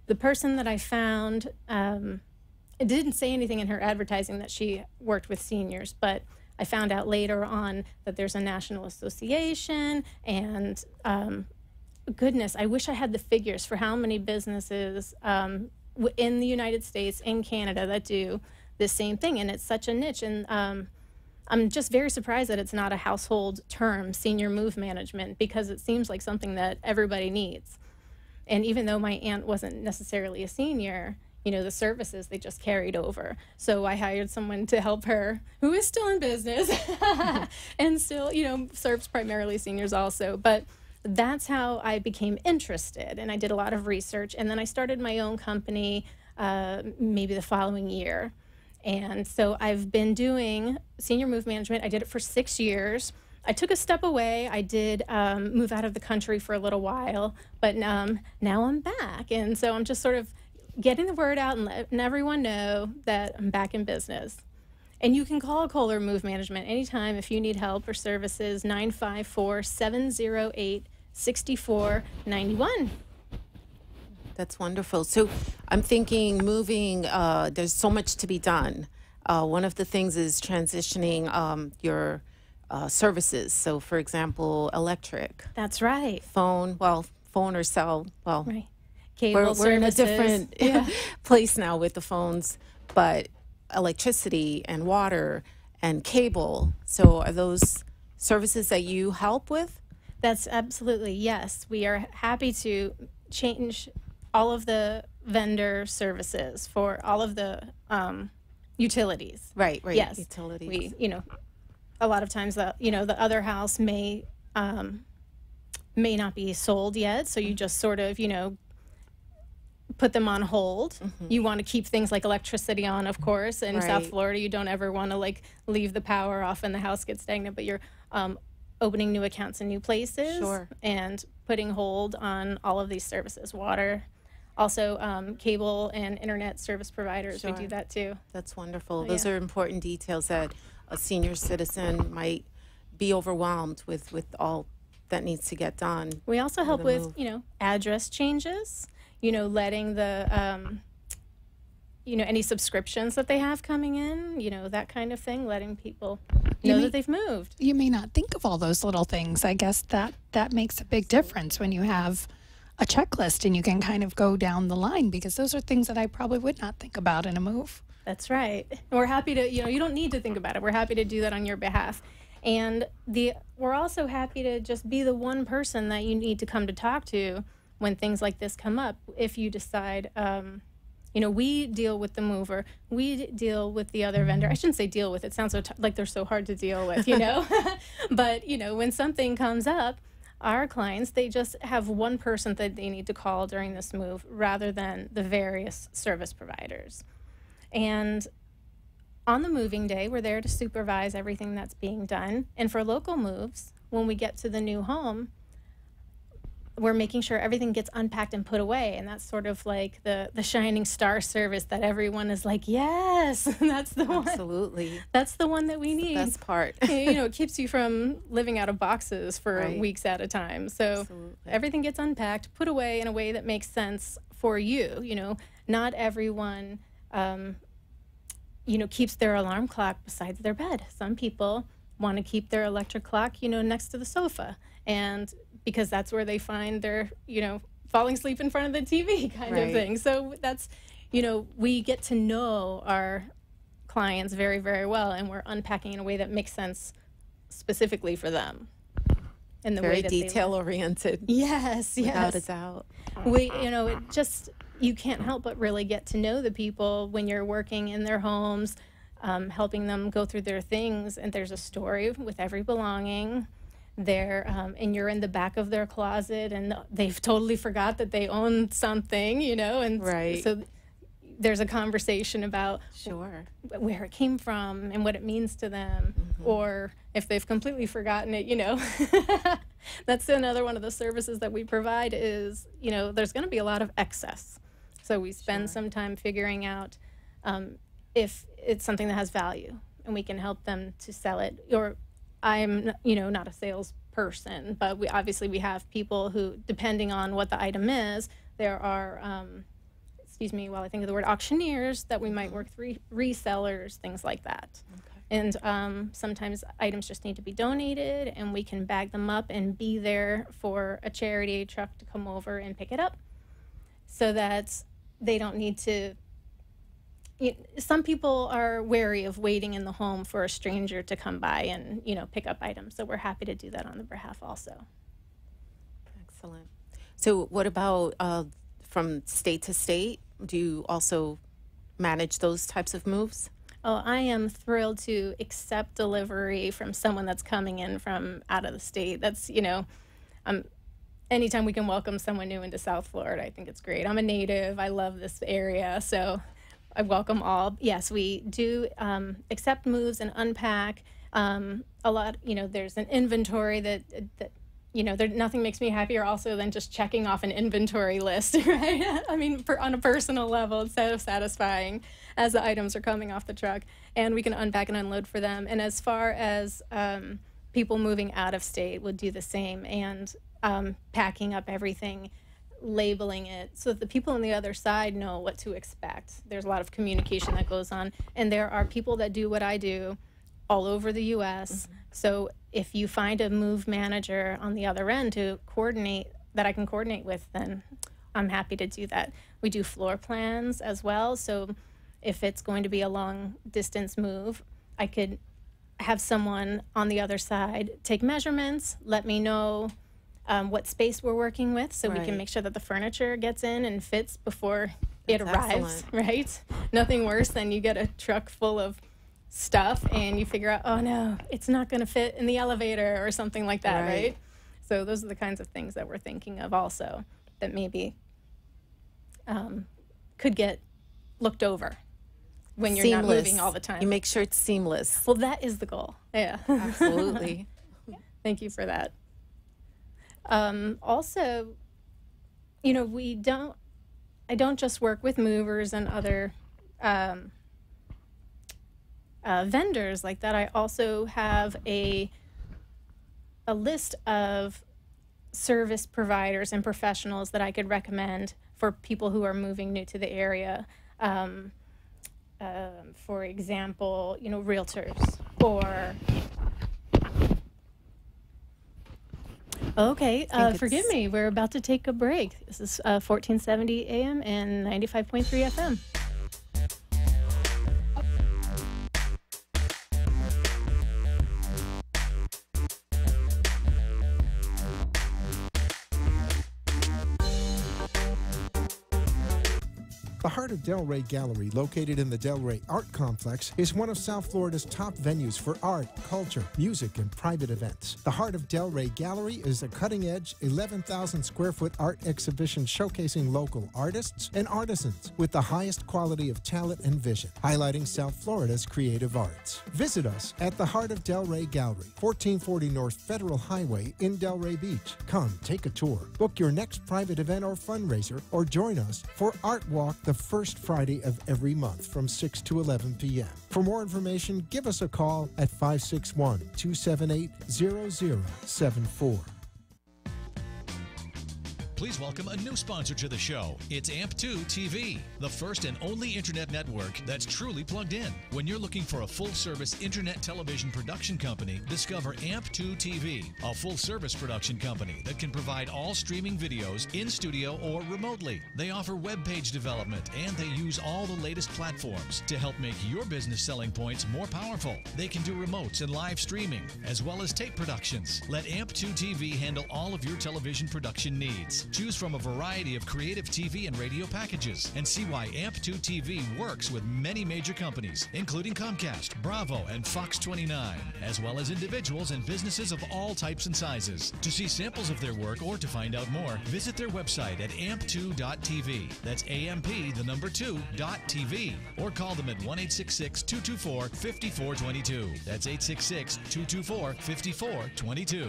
[SPEAKER 16] The person that I found, it didn't say anything in her advertising that she worked with seniors, but I found out later on that there's a national association, and goodness, I wish I had the figures for how many businesses in the United States, in Canada, that do the same thing, and it's such a niche. And I'm just very surprised that it's not a household term, senior move management, because it seems like something that everybody needs. And even though my aunt wasn't necessarily a senior, the services, they just carried over. So I hired someone to help her who is still in business and still, serves primarily seniors also. But that's how I became interested, and I did a lot of research. And then I started my own company maybe the following year. And so I've been doing senior move management. I did it for 6 years. I took a step away. I did move out of the country for a little while, but now I'm back. And so I'm just sort of getting the word out and letting everyone know that I'm back in business. And you can call Kohler Move Management anytime if you need help or services, 954-708-6491.
[SPEAKER 10] That's wonderful. So I'm thinking moving, there's so much to be done. One of the things is transitioning your services. So, for example, electric.
[SPEAKER 16] That's right.
[SPEAKER 10] Phone or cell. Well,
[SPEAKER 16] right. Cable
[SPEAKER 10] we're in a different place now with the phones, but electricity and water and cable. So are those services that you help with?
[SPEAKER 16] That's absolutely, yes. We are happy to change all of the vendor services for all of the utilities.
[SPEAKER 10] Right.
[SPEAKER 16] Yes.
[SPEAKER 10] Utilities.
[SPEAKER 16] We, a lot of times the other house may not be sold yet, so you just sort of, put them on hold. Mm-hmm. You want to keep things like electricity on, of course. In South Florida, you don't ever want to leave the power off and the house gets stagnant, but you're opening new accounts in new places and putting hold on all of these services, water, also cable and internet service providers. We do that too.
[SPEAKER 10] That's wonderful. Those are important details that a senior citizen might be overwhelmed with all that needs to get done.
[SPEAKER 16] We also help with, address changes, letting the, any subscriptions that they have coming in, that kind of thing, letting people know that they've moved.
[SPEAKER 9] You may not think of all those little things. I guess that makes a big difference when you have a checklist and you can kind of go down the line, because those are things that I probably would not think about in a move.
[SPEAKER 16] That's right. We're happy to, you don't need to think about it. We're happy to do that on your behalf. And we're also happy to just be the one person that you need to come to talk to when things like this come up. If you decide, we deal with the mover, we deal with the other vendor. I shouldn't say deal with. It sounds so like they're so hard to deal with, But, when something comes up, our clients, they just have one person that they need to call during this move rather than the various service providers. And on the moving day, we're there to supervise everything that's being done. And for local moves, when we get to the new home, we're making sure everything gets unpacked and put away, and that's sort of like the shining star service that everyone is like, yes, that's the one.
[SPEAKER 10] Absolutely.
[SPEAKER 16] That's the one that we need.
[SPEAKER 10] That's the best part.
[SPEAKER 16] It keeps you from living out of boxes for
[SPEAKER 10] Right.
[SPEAKER 16] weeks at a time. So everything gets unpacked, put away in a way that makes sense for you. Not everyone, keeps their alarm clock beside their bed. Some people want to keep their electric clock, next to the sofa. And because that's where they find their, falling asleep in front of the TV kind of thing. So that's, we get to know our clients very, very well, and we're unpacking in a way that makes sense specifically for them. In the
[SPEAKER 10] Very
[SPEAKER 16] way that
[SPEAKER 10] detail oriented.
[SPEAKER 16] Yes,
[SPEAKER 10] Without
[SPEAKER 16] yes.
[SPEAKER 10] a doubt.
[SPEAKER 16] You can't help but really get to know the people when you're working in their homes, helping them go through their things. And there's a story with every belonging. And you're in the back of their closet, and they've totally forgot that they own something, and so there's a conversation about where it came from and what it means to them, or if they've completely forgotten it, that's another one of the services that we provide is, there's going to be a lot of excess. So we spend some time figuring out if it's something that has value, and we can help them to sell it. Or I'm, not a salesperson, but we have people who, depending on what the item is, there are, while I think of the word auctioneers, that we might work with resellers, things like that. And sometimes items just need to be donated, and we can bag them up and be there for a charity truck to come over and pick it up, so that they don't need to. Some people are wary of waiting in the home for a stranger to come by and, pick up items. So we're happy to do that on their behalf also.
[SPEAKER 10] Excellent. So what about from state to state? Do you also manage those types of moves?
[SPEAKER 16] Oh, I am thrilled to accept delivery from someone that's coming in from out of the state. That's, anytime we can welcome someone new into South Florida, I think it's great. I'm a native. I love this area. So I welcome all. Yes, we do accept moves and unpack. A lot, there's an inventory that nothing makes me happier also than just checking off an inventory list, right? I mean, on a personal level, it's so satisfying as the items are coming off the truck, and we can unpack and unload for them. And as far as people moving out of state, we'll do the same, and packing up everything, labeling it so that the people on the other side know what to expect. There's a lot of communication that goes on, and there are people that do what I do all over the U.S. So if you find a move manager on the other end to coordinate, that I can coordinate with, then I'm happy to do that. We do floor plans as well. So if it's going to be a long distance move, I could have someone on the other side take measurements, let me know what space we're working with, so we can make sure that the furniture gets in and fits before it arrives, right? Nothing worse than you get a truck full of stuff and you figure out, oh no, it's not going to fit in the elevator or something like that, right? So those are the kinds of things that we're thinking of also that maybe could get looked over when you're not moving all the time.
[SPEAKER 10] You make sure it's seamless.
[SPEAKER 16] Well, that is the goal. Yeah.
[SPEAKER 10] Absolutely.
[SPEAKER 16] Thank you for that. Also, I don't just work with movers and other vendors like that. I also have a list of service providers and professionals that I could recommend for people who are moving new to the area. For example, realtors or... Okay, forgive me. We're about to take a break. This is 1470 AM and 95.3 FM.
[SPEAKER 4] The Heart of Delray Gallery, located in the Delray Art Complex, is one of South Florida's top venues for art, culture, music, and private events. The Heart of Delray Gallery is a cutting-edge, 11,000-square-foot art exhibition showcasing local artists and artisans with the highest quality of talent and vision, highlighting South Florida's creative arts. Visit us at the Heart of Delray Gallery, 1440 North Federal Highway in Delray Beach. Come, take a tour, book your next private event or fundraiser, or join us for Art Walk the first Friday of every month from 6 to 11 p.m. For more information, give us a call at 561-278-0074.
[SPEAKER 5] Please welcome a new sponsor to the show. It's AMP2 TV, the first and only internet network that's truly plugged in. When you're looking for a full-service internet television production company, discover AMP2 TV, a full-service production company that can provide all streaming videos in studio or remotely. They offer web page development, and they use all the latest platforms to help make your business selling points more powerful. They can do remotes and live streaming, as well as tape productions. Let AMP2 TV handle all of your television production needs. Choose from a variety of creative TV and radio packages and see why AMP2 TV works with many major companies, including Comcast, Bravo, and Fox 29, as well as individuals and businesses of all types and sizes. To see samples of their work or to find out more, visit their website at amp2.tv. That's AMP2.tv. Or call them at 1-866-224-5422. That's 866-224-5422.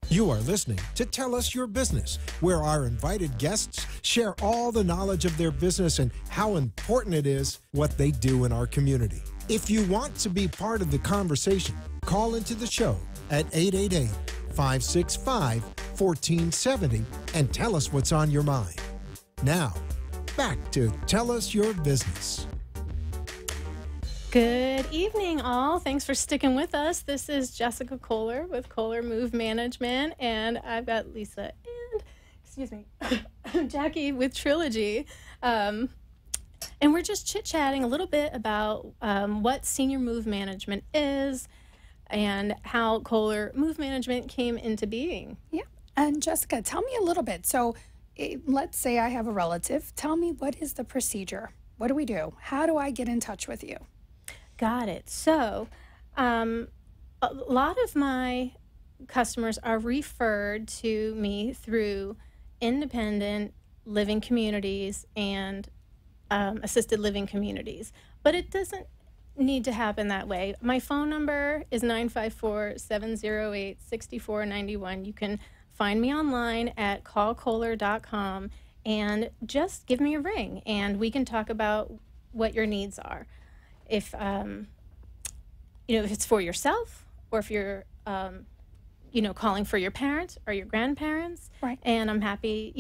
[SPEAKER 4] You are listening to Tell Us Your Business, where our invited guests share all the knowledge of their business and how important it is what they do in our community. If you want to be part of the conversation, call into the show at 888-565-1470 and tell us what's on your mind. Now, back to Tell Us Your Business.
[SPEAKER 16] Good evening, all. Thanks for sticking with us. This is Jessica Kohler with Kohler Move Management, and I've got Lisa and, Jackie with Trilogy. And we're just chit-chatting a little bit about what Senior Move Management is and how Kohler Move Management came into being.
[SPEAKER 9] Yeah. And Jessica, tell me a little bit. So let's say I have a relative. Tell me, what is the procedure? What do we do? How do I get in touch with you?
[SPEAKER 16] Got it. So a lot of my customers are referred to me through independent living communities and assisted living communities, but it doesn't need to happen that way. My phone number is 954-708-6491. You can find me online at callkohler.com and just give me a ring and we can talk about what your needs are. If if it's for yourself or if you're calling for your parents or your grandparents,
[SPEAKER 9] right?
[SPEAKER 16] And I'm happy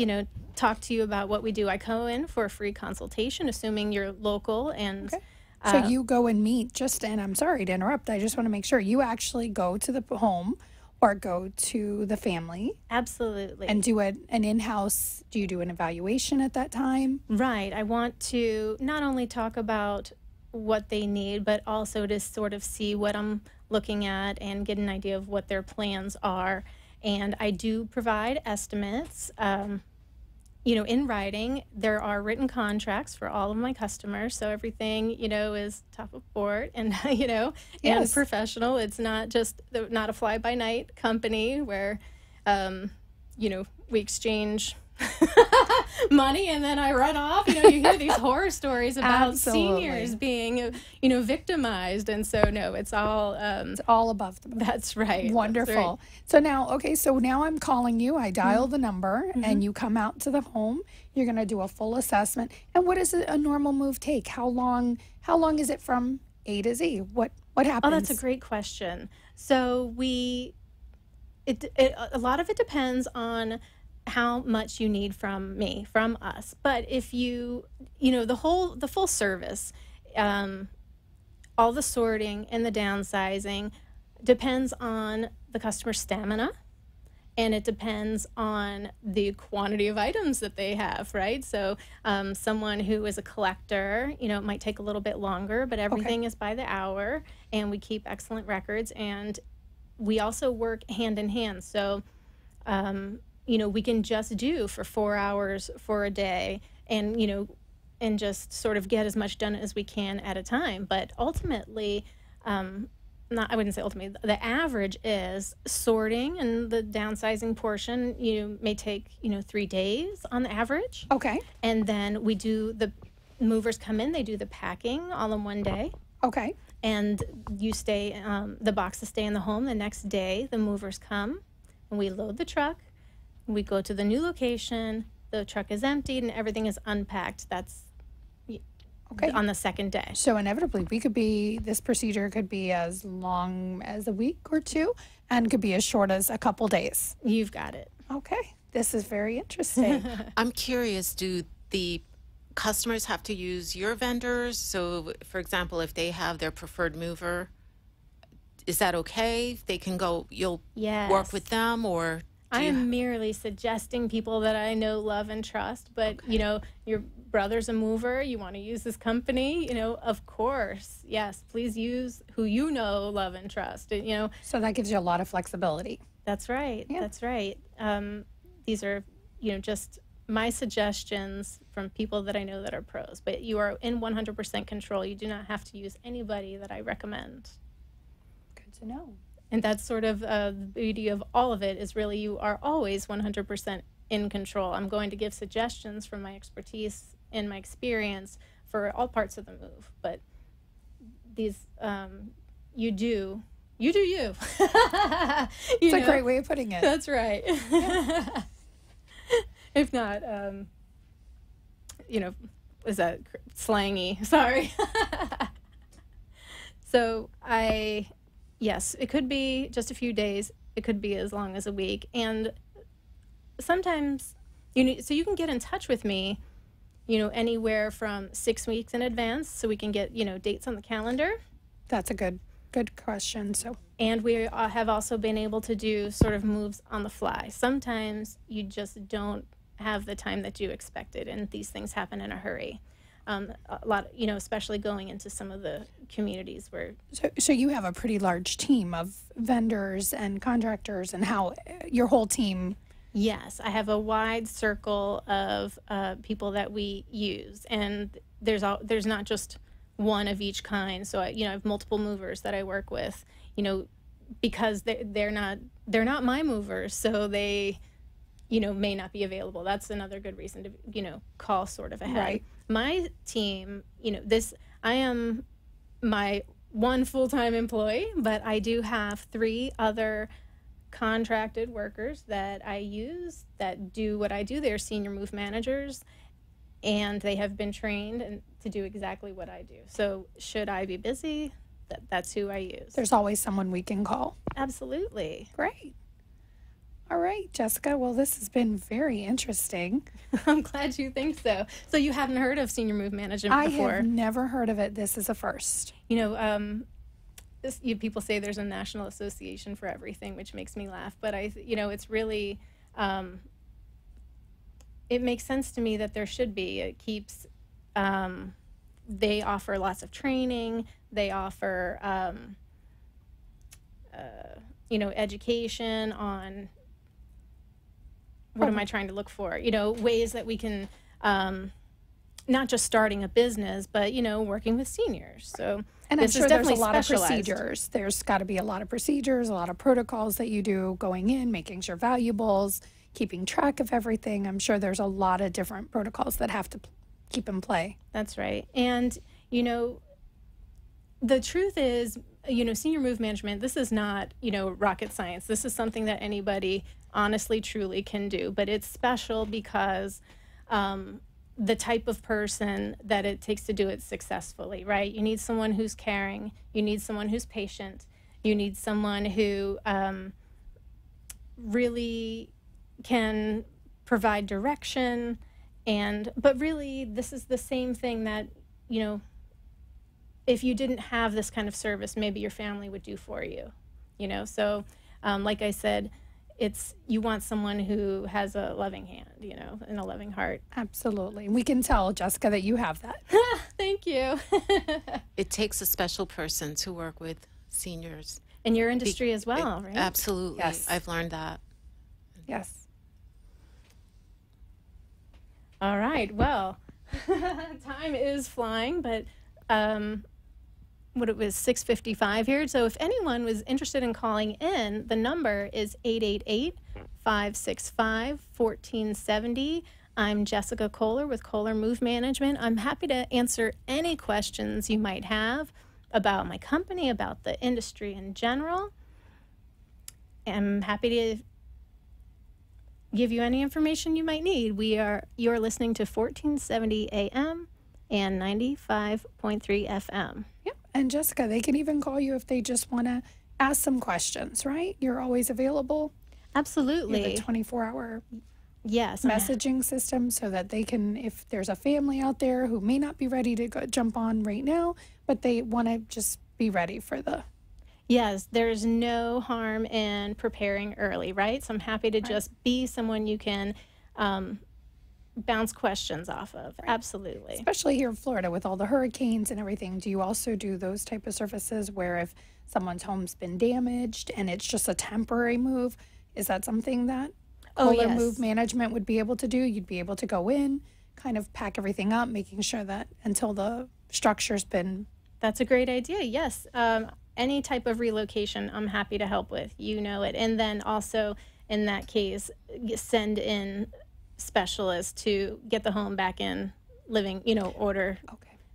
[SPEAKER 16] talk to you about what we do. I go in for a free consultation, assuming you're local. And
[SPEAKER 9] okay. So you go and meet, and I'm sorry to interrupt, I just want to make sure you actually go to the home or go to the family.
[SPEAKER 16] Absolutely.
[SPEAKER 9] And do an in-house, do you do an evaluation at that time?
[SPEAKER 16] Right. I want to not only talk about what they need, but also to sort of see what I'm looking at and get an idea of what their plans are. And I do provide estimates, in writing. There are written contracts for all of my customers, so everything, is top of board and,
[SPEAKER 9] Yes.
[SPEAKER 16] and professional. It's not a fly-by-night company where, we exchange money and then I run off. You hear these horror stories about seniors being, victimized. And so, no, it's all
[SPEAKER 9] above the board.
[SPEAKER 16] That's right.
[SPEAKER 9] Wonderful.
[SPEAKER 16] That's right.
[SPEAKER 9] So now I'm calling you. I dial the number and you come out to the home. You're going to do a full assessment. And what does a normal move take? How long is it from A to Z? What happens?
[SPEAKER 16] Oh, that's a great question. So a lot of it depends on how much you need from us. But if the full service, all the sorting and the downsizing depends on the customer's stamina, and it depends on the quantity of items that they have, right? So someone who is a collector, it might take a little bit longer, but everything is by the hour, and we keep excellent records, and we also work hand in hand. So we can just do for 4 hours for a day and, and just sort of get as much done as we can at a time. But ultimately, I wouldn't say ultimately, the average is sorting, and the downsizing portion, may take, 3 days on the average.
[SPEAKER 9] Okay.
[SPEAKER 16] And then the movers come in, they do the packing all in one day.
[SPEAKER 9] Okay.
[SPEAKER 16] And the boxes stay in the home. The next day, the movers come and we load the truck. We go to the new location. The truck is emptied and everything is unpacked. That's on the second day.
[SPEAKER 9] So inevitably, this procedure could be as long as a week or two and could be as short as a couple days.
[SPEAKER 16] You've got it.
[SPEAKER 9] Okay. This is very interesting.
[SPEAKER 10] I'm curious, do the customers have to use your vendors? So, for example, if they have their preferred mover, is that okay? They can go, you'll work with them, or...
[SPEAKER 16] I am merely suggesting people that I know, love, and trust. But, your brother's a mover. You want to use this company, of course. Yes, please use who you know, love, and trust.
[SPEAKER 9] So that gives you a lot of flexibility.
[SPEAKER 16] That's right. Yeah. That's right. These are, just my suggestions from people that I know that are pros. But you are in 100% control. You do not have to use anybody that I recommend.
[SPEAKER 9] Good to know.
[SPEAKER 16] And that's sort of the beauty of all of it, is really you are always 100% in control. I'm going to give suggestions from my expertise and my experience for all parts of the move. But these, you do you.
[SPEAKER 9] It's a great way of putting it.
[SPEAKER 16] That's right. Yeah. If not, is that slangy? Sorry. So yes, it could be just a few days. It could be as long as a week. And sometimes, so you can get in touch with me, anywhere from 6 weeks in advance, so we can get, dates on the calendar.
[SPEAKER 9] That's a good question.
[SPEAKER 16] And we have also been able to do sort of moves on the fly. Sometimes you just don't have the time that you expected, and these things happen in a hurry. A lot, especially going into some of the communities where...
[SPEAKER 9] So you have a pretty large team of vendors and contractors, and how your whole team...
[SPEAKER 16] Yes, I have a wide circle of people that we use, and there's not just one of each kind. So I have multiple movers that I work with, because they're not my movers, so they may not be available. That's another good reason to call sort of ahead.
[SPEAKER 9] Right.
[SPEAKER 16] My team, I am my one full-time employee, but I do have 3 other contracted workers that I use that do what I do. They're senior move managers, and they have been trained to do exactly what I do. So should I be busy, that's who I use.
[SPEAKER 9] There's always someone we can call.
[SPEAKER 16] Absolutely.
[SPEAKER 9] Great. All right, Jessica. Well, this has been very interesting.
[SPEAKER 16] I'm glad you think so. So you haven't heard of senior move management before?
[SPEAKER 9] I have never heard of it. This is a first.
[SPEAKER 16] People say there's a national association for everything, which makes me laugh. But it's really, it makes sense to me that there should be. It keeps, they offer lots of training. They offer, education on... What am I trying to look for? Ways that we can, not just starting a business, but, working with seniors. So,
[SPEAKER 9] and I'm sure there's a lot of procedures. There's got to be a lot of procedures, a lot of protocols that you do going in, making sure valuables, keeping track of everything. I'm sure there's a lot of different protocols that have to keep in play.
[SPEAKER 16] That's right. And, the truth is, senior move management, this is not, rocket science. This is something that anybody honestly, truly can do. But it's special because the type of person that it takes to do it successfully, right? You need someone who's caring. You need someone who's patient. You need someone who really can provide direction. But really, this is the same thing that, if you didn't have this kind of service, maybe your family would do for you, So like I said, you want someone who has a loving hand, and a loving heart.
[SPEAKER 9] Absolutely. We can tell, Jessica, that you have that.
[SPEAKER 16] Thank you.
[SPEAKER 10] It takes a special person to work with seniors.
[SPEAKER 16] In your industry as well, right?
[SPEAKER 10] Absolutely.
[SPEAKER 9] Yes.
[SPEAKER 10] I've learned that.
[SPEAKER 9] Yes.
[SPEAKER 16] All right. Well, time is flying, but it was 6:55 here. So if anyone was interested in calling in, the number is 888-565-1470. I'm Jessica Kohler with Kohler Move Management. I'm happy to answer any questions you might have about my company, about the industry in general. I'm happy to give you any information you might need. You're listening to 1470 AM and 95.3 FM.
[SPEAKER 9] Yep. And Jessica, they can even call you if they just want to ask some questions, right? You're always available.
[SPEAKER 16] Absolutely.
[SPEAKER 9] You have a 24-hour
[SPEAKER 16] yes
[SPEAKER 9] messaging system so that they can, if there's a family out there who may not be ready to jump on right now, but they want to just be ready for the...
[SPEAKER 16] Yes, there's no harm in preparing early, right? So I'm happy to just be someone you can bounce questions off of. Right. Absolutely.
[SPEAKER 9] Especially here in Florida with all the hurricanes and everything. Do you also do those type of services where if someone's home's been damaged and it's just a temporary move, is that something that Kohler Move Management would be able to do? You'd be able to go in, kind of pack everything up, making sure that until the structure's been...
[SPEAKER 16] That's a great idea, yes. Any type of relocation, I'm happy to help with. You know it. And then also, in that case, send in specialists to get the home back in living, order,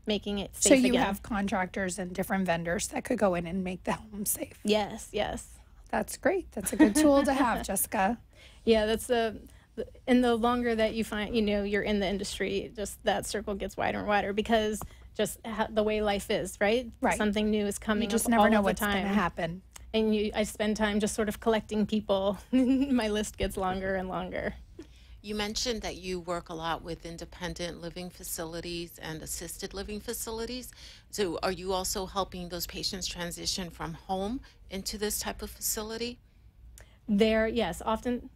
[SPEAKER 16] making it safe
[SPEAKER 9] So you
[SPEAKER 16] again.
[SPEAKER 9] have contractors and different vendors that could go in and make the home safe.
[SPEAKER 16] Yes, yes.
[SPEAKER 9] That's great. That's a good tool to have, Jessica.
[SPEAKER 16] Yeah, that's and the longer that you find, you're in the industry, just that circle gets wider and wider because just the way life is, right?
[SPEAKER 9] Right.
[SPEAKER 16] Something new is coming.
[SPEAKER 9] You just
[SPEAKER 16] up
[SPEAKER 9] never
[SPEAKER 16] all
[SPEAKER 9] know
[SPEAKER 16] of the
[SPEAKER 9] what's going to
[SPEAKER 16] time.
[SPEAKER 9] happen.
[SPEAKER 16] And I spend time just sort of collecting people. My list gets longer and longer.
[SPEAKER 10] You mentioned that you work a lot with independent living facilities and assisted living facilities. So are you also helping those patients transition from home into this type of facility?
[SPEAKER 16] Yes, often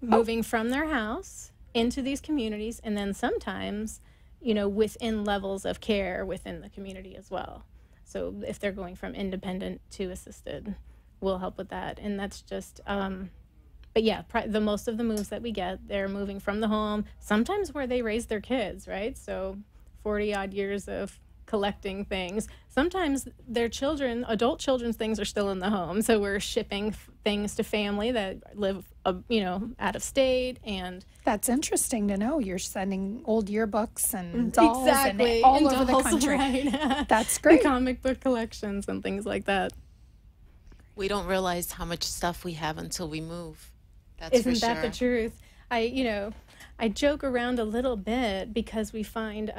[SPEAKER 16] moving from their house into these communities, and then sometimes, within levels of care within the community as well. So if they're going from independent to assisted, we'll help with that. And that's just, but yeah, the most of the moves that we get, they're moving from the home, sometimes where they raise their kids, right? So 40 odd years of collecting things. Sometimes their children, adult children's things are still in the home. So we're shipping things to family that live, out of state. And
[SPEAKER 9] that's interesting to know. You're sending old yearbooks and dolls and
[SPEAKER 16] and
[SPEAKER 9] over the country.
[SPEAKER 16] Right.
[SPEAKER 9] That's great.
[SPEAKER 16] And comic book collections and things like that.
[SPEAKER 10] We don't realize how much stuff we have until we move. That's
[SPEAKER 16] Isn't
[SPEAKER 10] for
[SPEAKER 16] that
[SPEAKER 10] sure.
[SPEAKER 16] the truth? I joke around a little bit because we find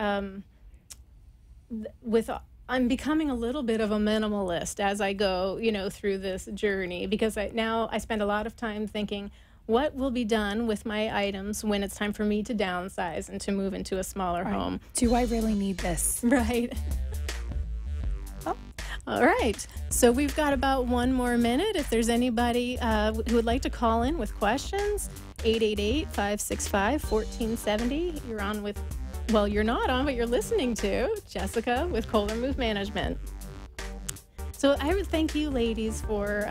[SPEAKER 16] I'm becoming a little bit of a minimalist as I go, through this journey, because I spend a lot of time thinking, what will be done with my items when it's time for me to downsize and to move into a smaller home?
[SPEAKER 9] Do I really need this?
[SPEAKER 16] Right. Oh. All right. So we've got about one more minute. If there's anybody who would like to call in with questions, 888-565-1470. You're on with... Well, you're not on, but you're listening to Jessica with Kohler Move Management. So I would thank you, ladies, for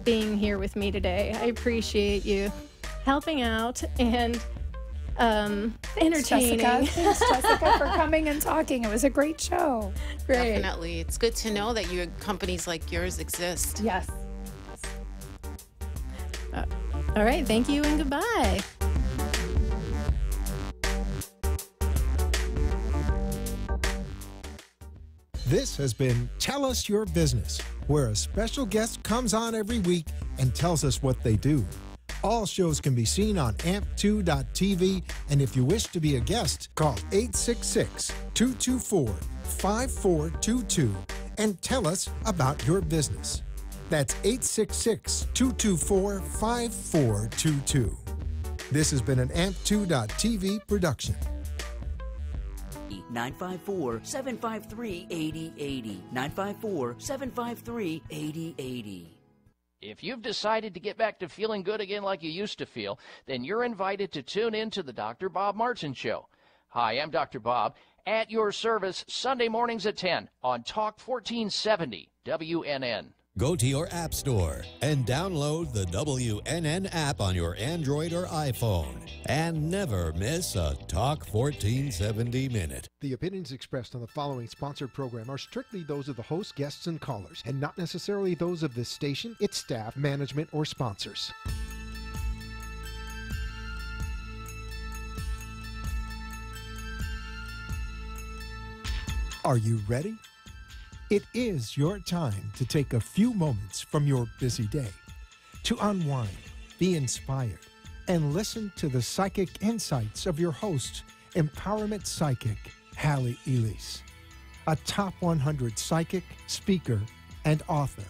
[SPEAKER 16] being here with me today. I appreciate you helping out and entertaining.
[SPEAKER 9] Thanks, Jessica, for coming and talking. It was a great show.
[SPEAKER 16] Great.
[SPEAKER 10] Definitely. It's good to know that companies like yours exist.
[SPEAKER 9] Yes.
[SPEAKER 16] All right. Thank you and goodbye.
[SPEAKER 4] This has been Tell Us Your Business, where a special guest comes on every week and tells us what they do. All shows can be seen on amp2.tv, and if you wish to be a guest, call 866-224-5422 and tell us about your business. That's 866-224-5422. This has been an amp2.tv production.
[SPEAKER 15] 954-753-8080. 954-753-8080.
[SPEAKER 17] If you've decided to get back to feeling good again like you used to feel, then you're invited to tune in to the Dr. Bob Martin Show. Hi, I'm Dr. Bob, at your service Sunday mornings at 10 on Talk 1470 WNN.
[SPEAKER 15] Go to your app store and download the WNN app on your Android or iPhone. And never miss a Talk 1470 minute.
[SPEAKER 7] The opinions expressed on the following sponsored program are strictly those of the host, guests, and callers, and not necessarily those of this station, its staff, management, or sponsors. Are you ready? It is your time to take a few moments from your busy day to unwind, be inspired, and listen to the psychic insights of your host, empowerment psychic, Hallie Elise, a top 100 psychic, speaker, and author.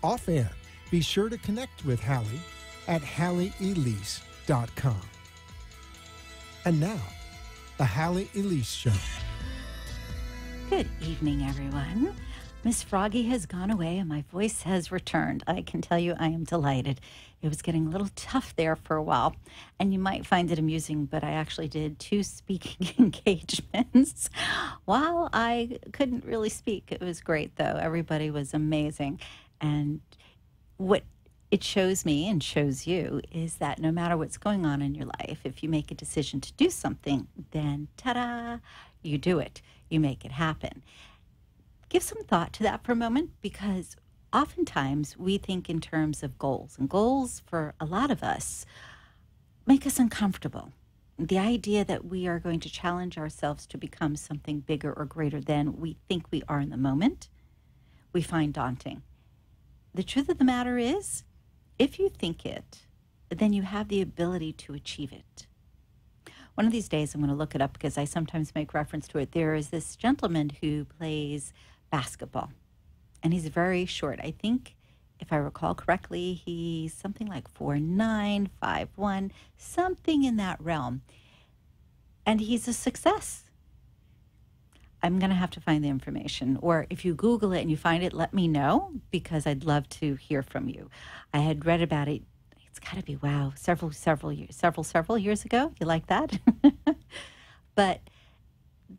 [SPEAKER 7] Off air, be sure to connect with Hallie at HallieElise.com. And now, the Hallie Elise Show.
[SPEAKER 8] Good evening, everyone. Miss Froggy has gone away and my voice has returned. I can tell you I am delighted. It was getting a little tough there for a while, and you might find it amusing, but I actually did 2 speaking engagements while I couldn't really speak. It was great, though. Everybody was amazing. And what it shows me and shows you is that no matter what's going on in your life, if you make a decision to do something, then ta-da, you do it. You make it happen. Give some thought to that for a moment, because oftentimes we think in terms of goals, and goals for a lot of us make us uncomfortable. The idea that we are going to challenge ourselves to become something bigger or greater than we think we are in the moment, we find daunting. The truth of the matter is, if you think it, then you have the ability to achieve it. One of these days, I'm going to look it up because I sometimes make reference to it. There is this gentleman who plays basketball, and he's very short. I think, if I recall correctly, he's something like 4'9", 5'1", something in that realm. And he's a success. I'm going to have to find the information. Or if you Google it and you find it, let me know, because I'd love to hear from you. I had read about it. It's got to be, wow, several years ago. You like that? But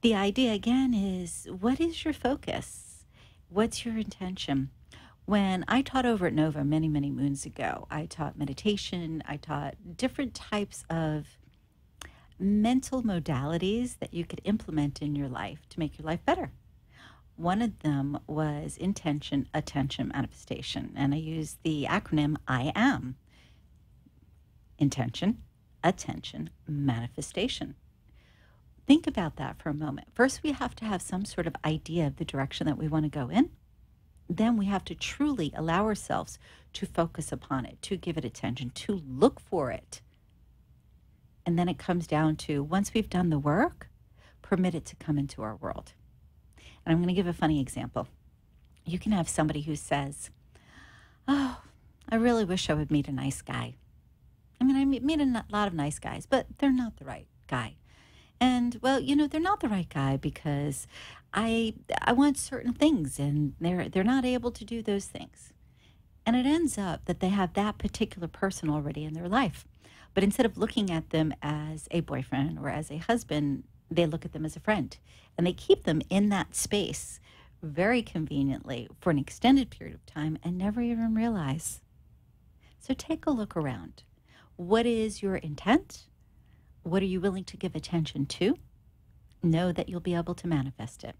[SPEAKER 8] the idea, again, is what is your focus? What's your intention? When I taught over at Nova many, many moons ago, I taught meditation. I taught different types of mental modalities that you could implement in your life to make your life better. One of them was intention, attention, manifestation. And I used the acronym I AM. Intention, attention, manifestation. Think about that for a moment. First, we have to have some sort of idea of the direction that we want to go in. Then we have to truly allow ourselves to focus upon it, to give it attention, to look for it. And then it comes down to, once we've done the work, permit it to come into our world. And I'm going to give a funny example. You can have somebody who says, oh, I really wish I would meet a nice guy. I mean, I meet a lot of nice guys, but they're not the right guy. And, well, you know, they're not the right guy because I want certain things, and they're not able to do those things. And it ends up that they have that particular person already in their life. But instead of looking at them as a boyfriend or as a husband, they look at them as a friend. And they keep them in that space very conveniently for an extended period of time and never even realize. So take a look around. What is your intent? What are you willing to give attention to? Know that you'll be able to manifest it.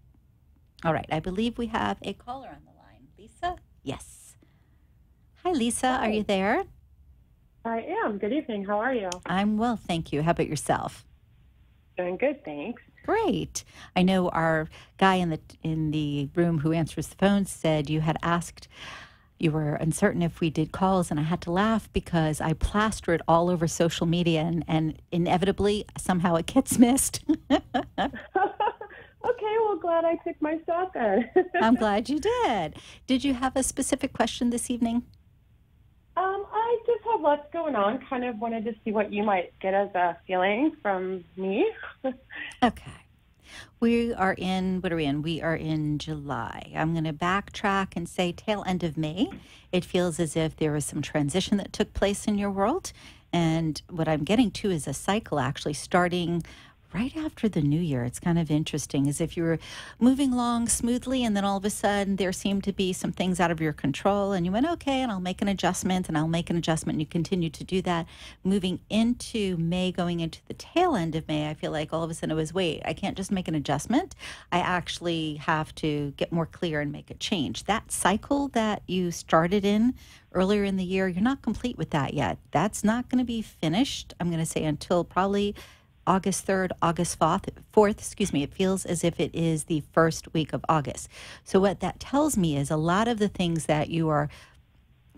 [SPEAKER 8] All right, I believe we have a caller on the line. Lisa? Yes. Hi, Lisa. Hi. Are you there?
[SPEAKER 18] I am. Good evening. How are you?
[SPEAKER 8] I'm well, thank you. How about yourself?
[SPEAKER 18] Doing good, thanks.
[SPEAKER 8] Great. I know our guy in the room who answers the phone said you had asked, you were uncertain if we did calls, and I had to laugh because I plaster it all over social media, and inevitably, somehow it gets missed.
[SPEAKER 18] Okay, well, glad I took my shot then.
[SPEAKER 8] I'm glad you did. Did you have a specific question this evening?
[SPEAKER 18] I just have lots going on. Kind of wanted to see what you might get as a feeling from me.
[SPEAKER 8] Okay. We are in, what are we in? We are in July. I'm going to backtrack and say tail end of May. It feels as if there was some transition that took place in your world. And what I'm getting to is a cycle actually starting right after the new year. It's kind of interesting, as if you were moving along smoothly and then all of a sudden there seemed to be some things out of your control and you went, okay, and I'll make an adjustment and I'll make an adjustment. And you continue to do that. Moving into May, going into the tail end of May, I feel like all of a sudden it was, wait, I can't just make an adjustment. I actually have to get more clear and make a change. That cycle that you started in earlier in the year, you're not complete with that yet. That's not going to be finished, I'm going to say, until probably August 3rd, August 4th, it feels as if it is the first week of August. So what that tells me is a lot of the things that you are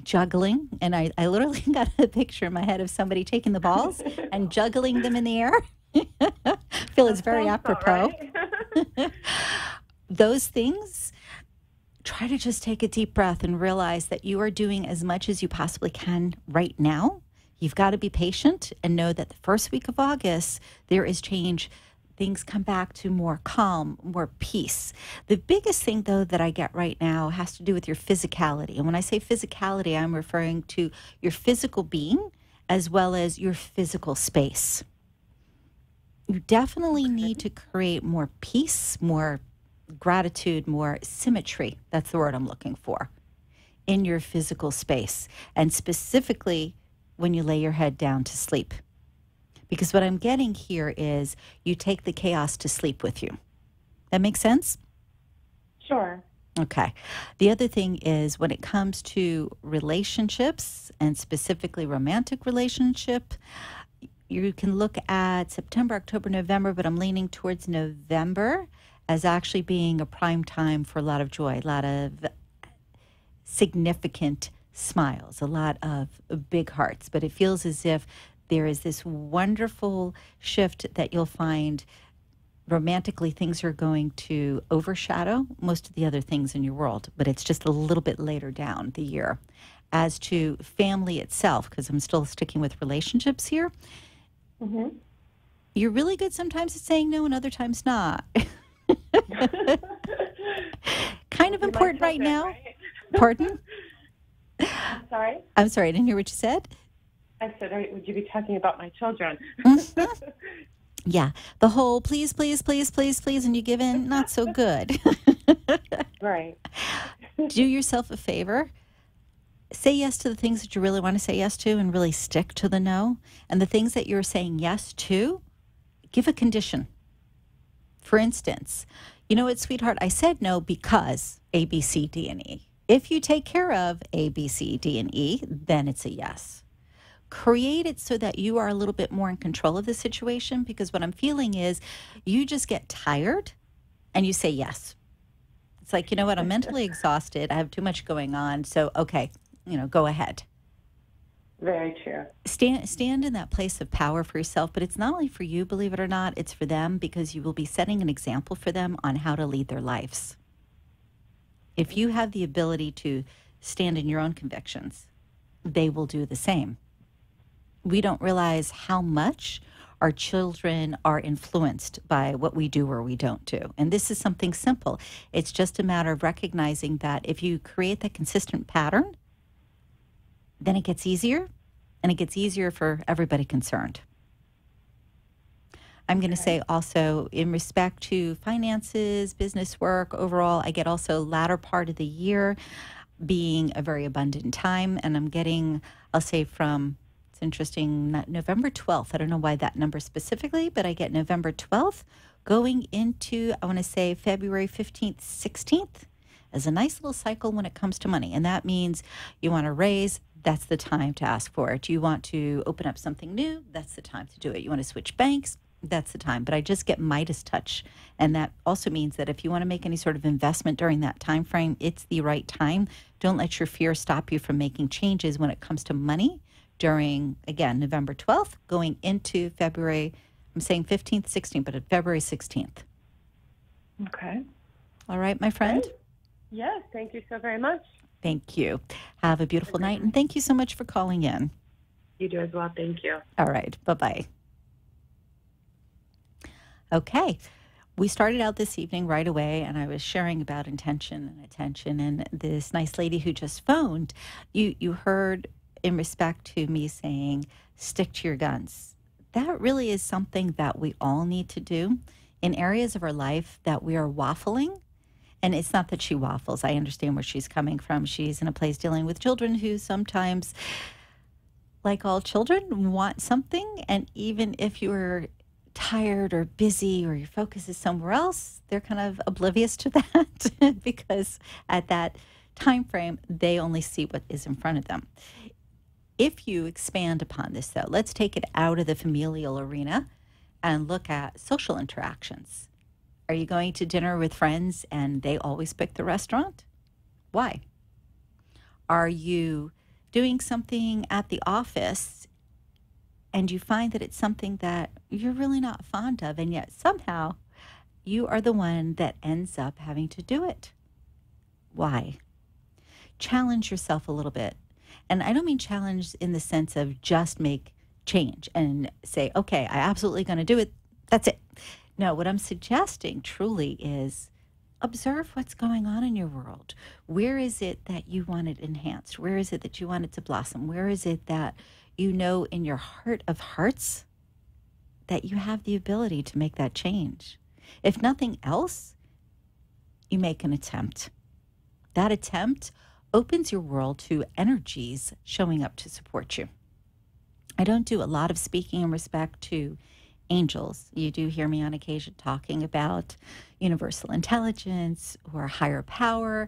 [SPEAKER 8] juggling, and I literally got a picture in my head of somebody taking the balls and juggling them in the air. I feel it's very apropos. Right. Those things, try to just take a deep breath and realize that you are doing as much as you possibly can right now. You've got to be patient and know that the first week of August, there is change. Things come back to more calm, more peace. The biggest thing, though, that I get right now has to do with your physicality. And when I say physicality, I'm referring to your physical being as well as your physical space. You definitely need to create more peace, more gratitude, more symmetry. That's the word I'm looking for in your physical space. And specifically, when you lay your head down to sleep. Because what I'm getting here is you take the chaos to sleep with you. That makes sense?
[SPEAKER 18] Sure.
[SPEAKER 8] Okay. The other thing is when it comes to relationships, and specifically romantic relationship, you can look at September, October, November, but I'm leaning towards November as actually being a prime time for a lot of joy, a lot of significant smiles, a lot of big hearts. But it feels as if there is this wonderful shift that you'll find romantically. Things are going to overshadow most of the other things in your world, but it's just a little bit later down the year. As to family itself, because I'm still sticking with relationships here, you're really good sometimes at saying no and other times not. Kind of important right now. Right? Pardon?
[SPEAKER 18] Sorry?
[SPEAKER 8] I'm sorry, I didn't hear what you said.
[SPEAKER 18] I said, would you be talking about my children?
[SPEAKER 8] Yeah, the whole please, please, please, please, please, and you give in, not so good.
[SPEAKER 18] Right.
[SPEAKER 8] Do yourself a favor. Say yes to the things that you really want to say yes to and really stick to the no. And the things that you're saying yes to, give a condition. For instance, you know what, sweetheart, I said no because A, B, C, D, and E. If you take care of A, B, C, D, and E, then it's a yes. Create it so that you are a little bit more in control of the situation, because what I'm feeling is you just get tired and you say yes. It's like, you know what, I'm mentally exhausted. I have too much going on. So, okay, go ahead.
[SPEAKER 18] Very true.
[SPEAKER 8] Stand in that place of power for yourself, but it's not only for you, believe it or not, it's for them, because you will be setting an example for them on how to lead their lives. If you have the ability to stand in your own convictions, they will do the same. We don't realize how much our children are influenced by what we do or we don't do. And this is something simple. It's just a matter of recognizing that if you create that consistent pattern, then it gets easier, and it gets easier for everybody concerned. I'm going to say also, in respect to finances, business work, overall, I get also latter part of the year being a very abundant time. And I'm getting, I'll say from, it's interesting, November 12th. I don't know why that number specifically, but I get November 12th going into, I want to say February 15th, 16th as a nice little cycle when it comes to money. And that means you want to raise, that's the time to ask for it. You want to open up something new, that's the time to do it. You want to switch banks, that's the time. But I just get Midas touch. And that also means that if you want to make any sort of investment during that time frame, it's the right time. Don't let your fear stop you from making changes when it comes to money during, again, November 12th, going into February, I'm saying 15th, 16th, but February 16th.
[SPEAKER 18] Okay.
[SPEAKER 8] All right, my friend?
[SPEAKER 18] Great. Yes, thank you so very much.
[SPEAKER 8] Thank you. Have a beautiful night, and thank you so much for calling in.
[SPEAKER 18] You do as well. Thank you.
[SPEAKER 8] All right. Bye-bye. Okay. We started out this evening right away, and I was sharing about intention and attention, and this nice lady who just phoned, you heard in respect to me saying, stick to your guns. that really is something that we all need to do in areas of our life that we are waffling. And it's not that she waffles. I understand where she's coming from. She's in a place dealing with children who sometimes, like all children, want something. And even if you're tired or busy or your focus is somewhere else, they're kind of oblivious to that because at that time frame, they only see what is in front of them. If you expand upon this, though, let's take it out of the familial arena and look at social interactions. Are you going to dinner with friends and they always pick the restaurant? Why? Are you doing something at the office and you find that it's something that you're really not fond of, and yet somehow you are the one that ends up having to do it? Why? Challenge yourself a little bit. And I don't mean challenge in the sense of just make change and say, okay, I absolutely going to do it. That's it. No, what I'm suggesting truly is observe what's going on in your world. Where is it that you want it enhanced? Where is it that you want it to blossom? Where is it that you know in your heart of hearts that you have the ability to make that change? If nothing else, you make an attempt. That attempt opens your world to energies showing up to support you. I don't do a lot of speaking in respect to angels. You do hear me on occasion talking about universal intelligence or higher power.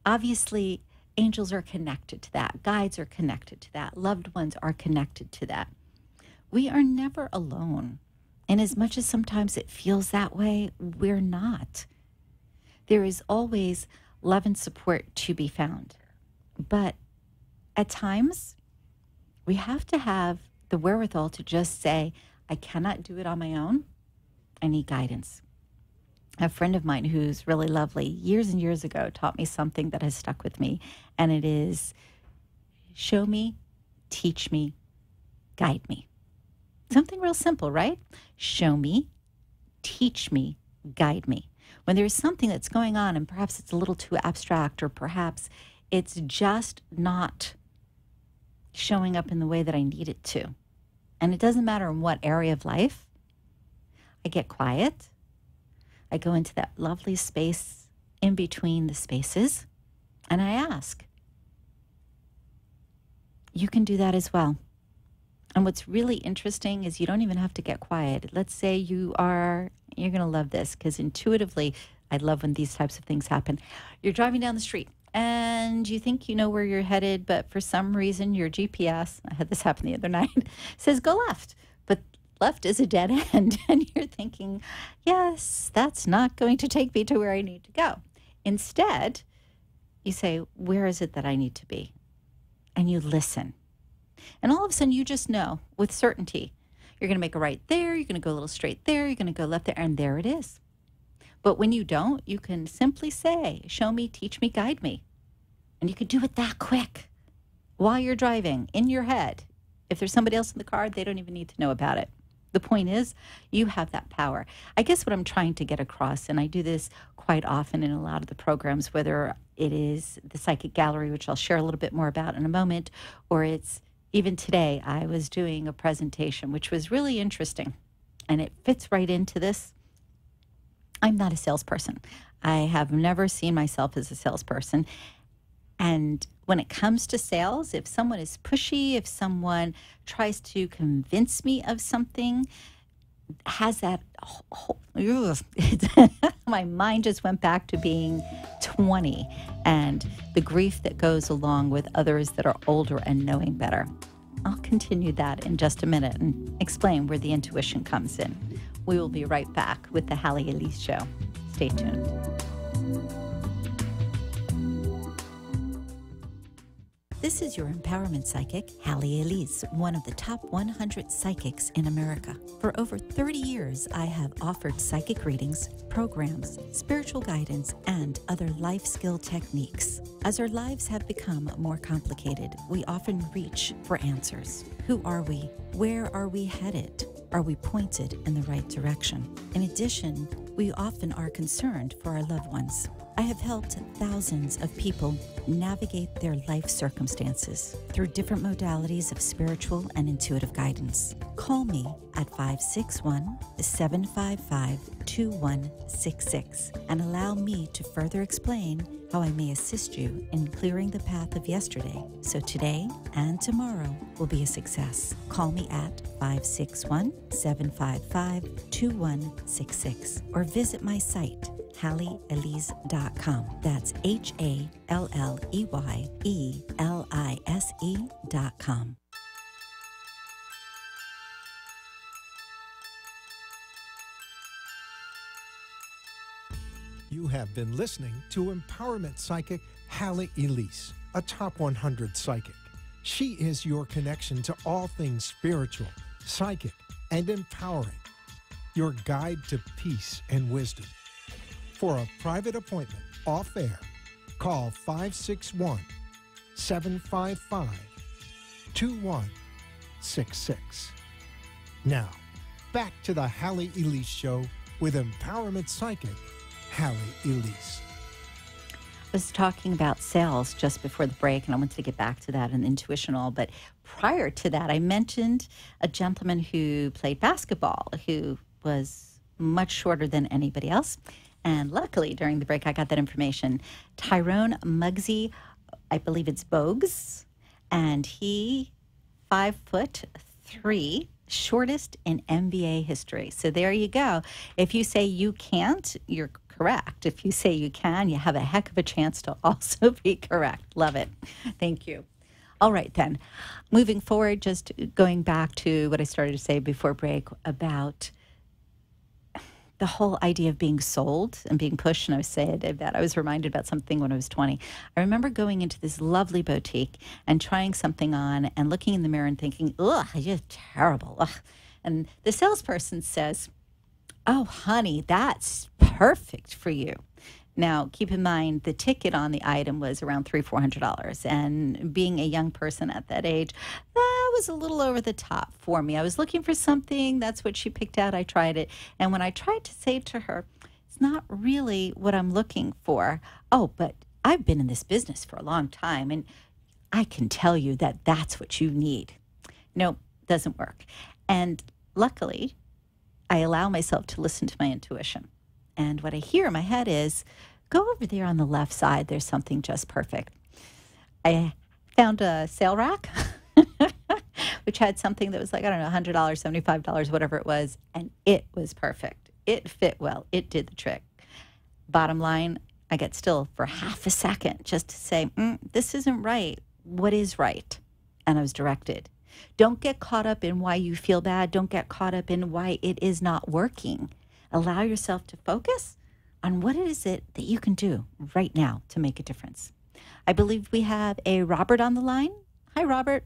[SPEAKER 8] Obviously, angels are connected to that. Guides are connected to that. Loved ones are connected to that. We are never alone. And as much as sometimes it feels that way, we're not. There is always love and support to be found. But at times, we have to have the wherewithal to just say, I cannot do it on my own. I need guidance. A friend of mine who's really lovely years and years ago taught me something that has stuck with me. And it is, show me, teach me, guide me. Something real simple, right? Show me, teach me, guide me. When there's something that's going on and perhaps it's a little too abstract or perhaps it's just not showing up in the way that I need it to. And it doesn't matter in what area of life. I get quiet. I go into that lovely space in between the spaces, and I ask. You can do that as well. And what's really interesting is you don't even have to get quiet. Let's say you're going to love this, because intuitively, I love when these types of things happen. You're driving down the street and you think you know where you're headed, but for some reason your GPS, I had this happen the other night, says go left, but left is a dead end. And you're thinking, yes, that's not going to take me to where I need to go. Instead, you say, where is it that I need to be? And you listen. And all of a sudden you just know with certainty, you're going to make a right there, you're going to go a little straight there, you're going to go left there, and there it is. But when you don't, you can simply say, show me, teach me, guide me. And you could do it that quick while you're driving in your head. If there's somebody else in the car, they don't even need to know about it. The point is, you have that power. I guess what I'm trying to get across, and I do this quite often in a lot of the programs, whether it is the Psychic Gallery, which I'll share a little bit more about in a moment, or it's even today, I was doing a presentation, which was really interesting, and it fits right into this. I'm not a salesperson. I have never seen myself as a salesperson. And when it comes to sales, if someone is pushy, if someone tries to convince me of something, has that my mind just went back to being 20 and the grief that goes along with others that are older and knowing better. I'll continue that in just a minute and explain where the intuition comes in. We will be right back with the Hallie Elise Show. Stay tuned. This is your empowerment psychic, Hallie Elise, one of the top 100 psychics in America. For over 30 years, I have offered psychic readings, programs, spiritual guidance, and other life skill techniques. As our lives have become more complicated, we often reach for answers. Who are we? Where are we headed? Are we pointed in the right direction? In addition, we often are concerned for our loved ones.
[SPEAKER 19] I have helped thousands of people navigate their life circumstances through different modalities of spiritual and intuitive guidance. Call me at 561-755-2166 and allow me to further explain how I may assist you in clearing the path of yesterday so today and tomorrow will be a success. Call me at 561-755-2166 or visit my site, HalleyElise.com. That's HalleyElise.com.
[SPEAKER 7] You have been listening to empowerment psychic Hallie Elise, a top 100 psychic. She is your connection to all things spiritual, psychic, and empowering. Your guide to peace and wisdom. For a private appointment off air, call 561-755-2166. Now, back to the Hallie Elise Show with empowerment psychic Hallie Elise.
[SPEAKER 8] I was talking about sales just before the break, and I wanted to get back to that and intuition all. But prior to that, I mentioned a gentleman who played basketball who was much shorter than anybody else. And luckily, during the break, I got that information. Tyrone Muggsy, I believe it's Bogues, and he 5'3", shortest in NBA history. So there you go. If you say you can't, you're correct. If you say you can, you have a heck of a chance to also be correct. Love it. Thank you. All right, then. Moving forward, just going back to what I started to say before break about the whole idea of being sold and being pushed. And I was reminded about something when I was 20. I remember going into this lovely boutique and trying something on and looking in the mirror and thinking, ugh, you're terrible. Ugh. And the salesperson says, oh, honey, that's perfect for you. Now, keep in mind, the ticket on the item was around $300-400. And being a young person at that age, that was a little over the top for me. I was looking for something. That's what she picked out. I tried it. And when I tried to say to her, it's not really what I'm looking for. Oh, but I've been in this business for a long time, and I can tell you that that's what you need. No, doesn't work. And luckily, I allow myself to listen to my intuition. And what I hear in my head is, go over there on the left side. There's something just perfect. I found a sale rack, which had something that was like, I don't know, $100, $75, whatever it was. And it was perfect. It fit well. It did the trick. Bottom line, I get still for half a second just to say, this isn't right. What is right? And I was directed. Don't get caught up in why you feel bad. Don't get caught up in why it is not working. Allow yourself to focus on what is it that you can do right now to make a difference. I believe we have a Robert on the line. Hi, Robert.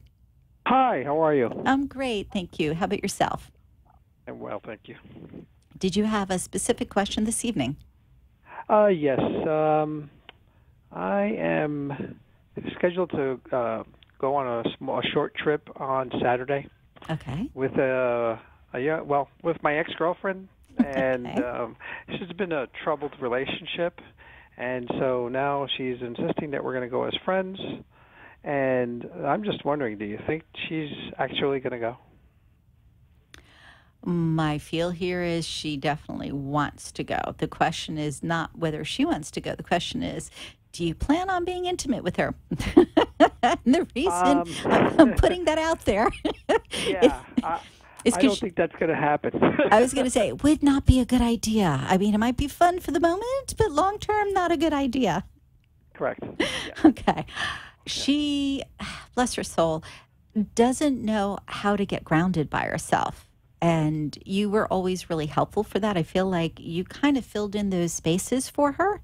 [SPEAKER 20] Hi, how are you?
[SPEAKER 8] I'm great, thank you. How about yourself?
[SPEAKER 20] I'm well, thank you.
[SPEAKER 8] Did you have a specific question this evening?
[SPEAKER 20] Yes. I am scheduled to go on a short trip on Saturday.
[SPEAKER 8] Okay.
[SPEAKER 20] With with my ex-girlfriend. And this has been a troubled relationship, and so now she's insisting that we're going to go as friends, and I'm just wondering, do you think she's actually going to go?
[SPEAKER 8] My feel here is she definitely wants to go. The question is not whether she wants to go. The question is, do you plan on being intimate with her? And the reason I'm putting that out there.
[SPEAKER 20] Yeah. I don't think that's going to happen.
[SPEAKER 8] I was going to say, it would not be a good idea. I mean, it might be fun for the moment, but long-term, not a good idea.
[SPEAKER 20] Correct. Yeah.
[SPEAKER 8] Okay. She, bless her soul, doesn't know how to get grounded by herself. And you were always really helpful for that. I feel like you kind of filled in those spaces for her.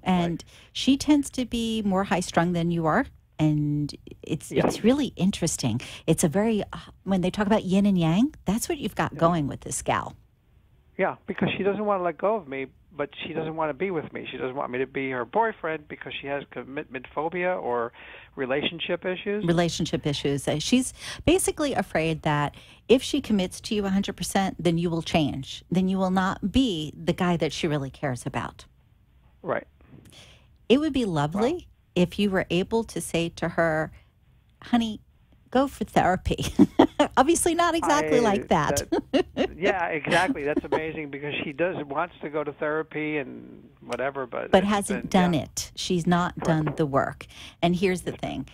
[SPEAKER 8] And she tends to be more high-strung than you are. And it's really interesting. It's a very, when they talk about yin and yang, that's what you've got going with this gal.
[SPEAKER 20] Yeah, because she doesn't want to let go of me, but she doesn't want to be with me. She doesn't want me to be her boyfriend because she has commitment phobia or relationship issues.
[SPEAKER 8] Relationship issues. She's basically afraid that if she commits to you 100%, then you will change. Then you will not be the guy that she really cares about.
[SPEAKER 20] Right.
[SPEAKER 19] It would be lovely if you were able to say to her, honey, go for therapy. Obviously not exactly like that.
[SPEAKER 20] Yeah, exactly. That's amazing because she wants to go to therapy and whatever, but
[SPEAKER 19] hasn't done it. She's not done the work. And here's the thing.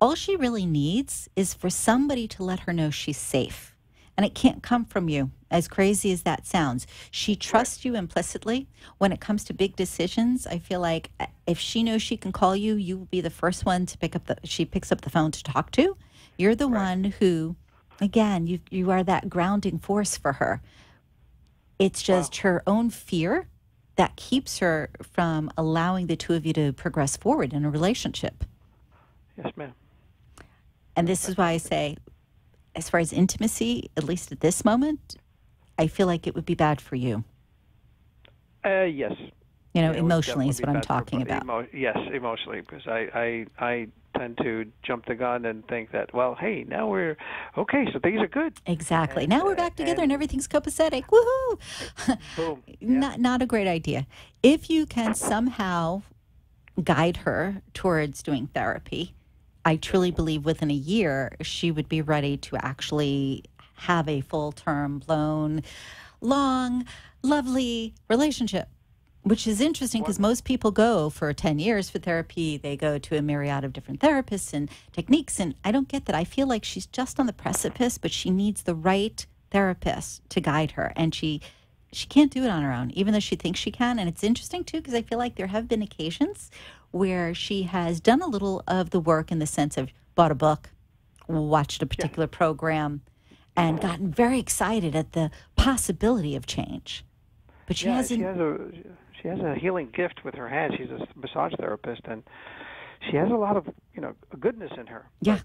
[SPEAKER 19] All she really needs is for somebody to let her know she's safe. And it can't come from you, as crazy as that sounds. She trusts you implicitly. When it comes to big decisions, I feel like if she knows she can call you, you will be the first one to she picks up the phone to talk to. You're the one who, again, you are that grounding force for her. It's just her own fear that keeps her from allowing the two of you to progress forward in a relationship.
[SPEAKER 20] Yes, ma'am.
[SPEAKER 19] And this is why I say, as far as intimacy, at least at this moment, I feel like it would be bad for you.
[SPEAKER 20] Yes.
[SPEAKER 19] Emotionally is what I'm talking about.
[SPEAKER 20] Yes, emotionally, because I tend to jump the gun and think that, well, hey, now we're okay, so things are good.
[SPEAKER 19] Exactly. Now we're back together and everything's copacetic. Woohoo!
[SPEAKER 20] Boom. Yeah.
[SPEAKER 19] Not a great idea. If you can somehow guide her towards doing therapy, I truly believe within a year she would be ready to actually have a full-term, blown, long, lovely relationship. Which is interesting because most people go for 10 years for therapy. They go to a myriad of different therapists and techniques. And I don't get that. I feel like she's just on the precipice, but she needs the right therapist to guide her. And she can't do it on her own, even though she thinks she can. And it's interesting, too, because I feel like there have been occasions where she has done a little of the work in the sense of bought a book, watched a particular program, and gotten very excited at the possibility of change. But she hasn't...
[SPEAKER 20] She has a healing gift with her hands. She's a massage therapist, and she has a lot of, goodness in her.
[SPEAKER 19] Yeah.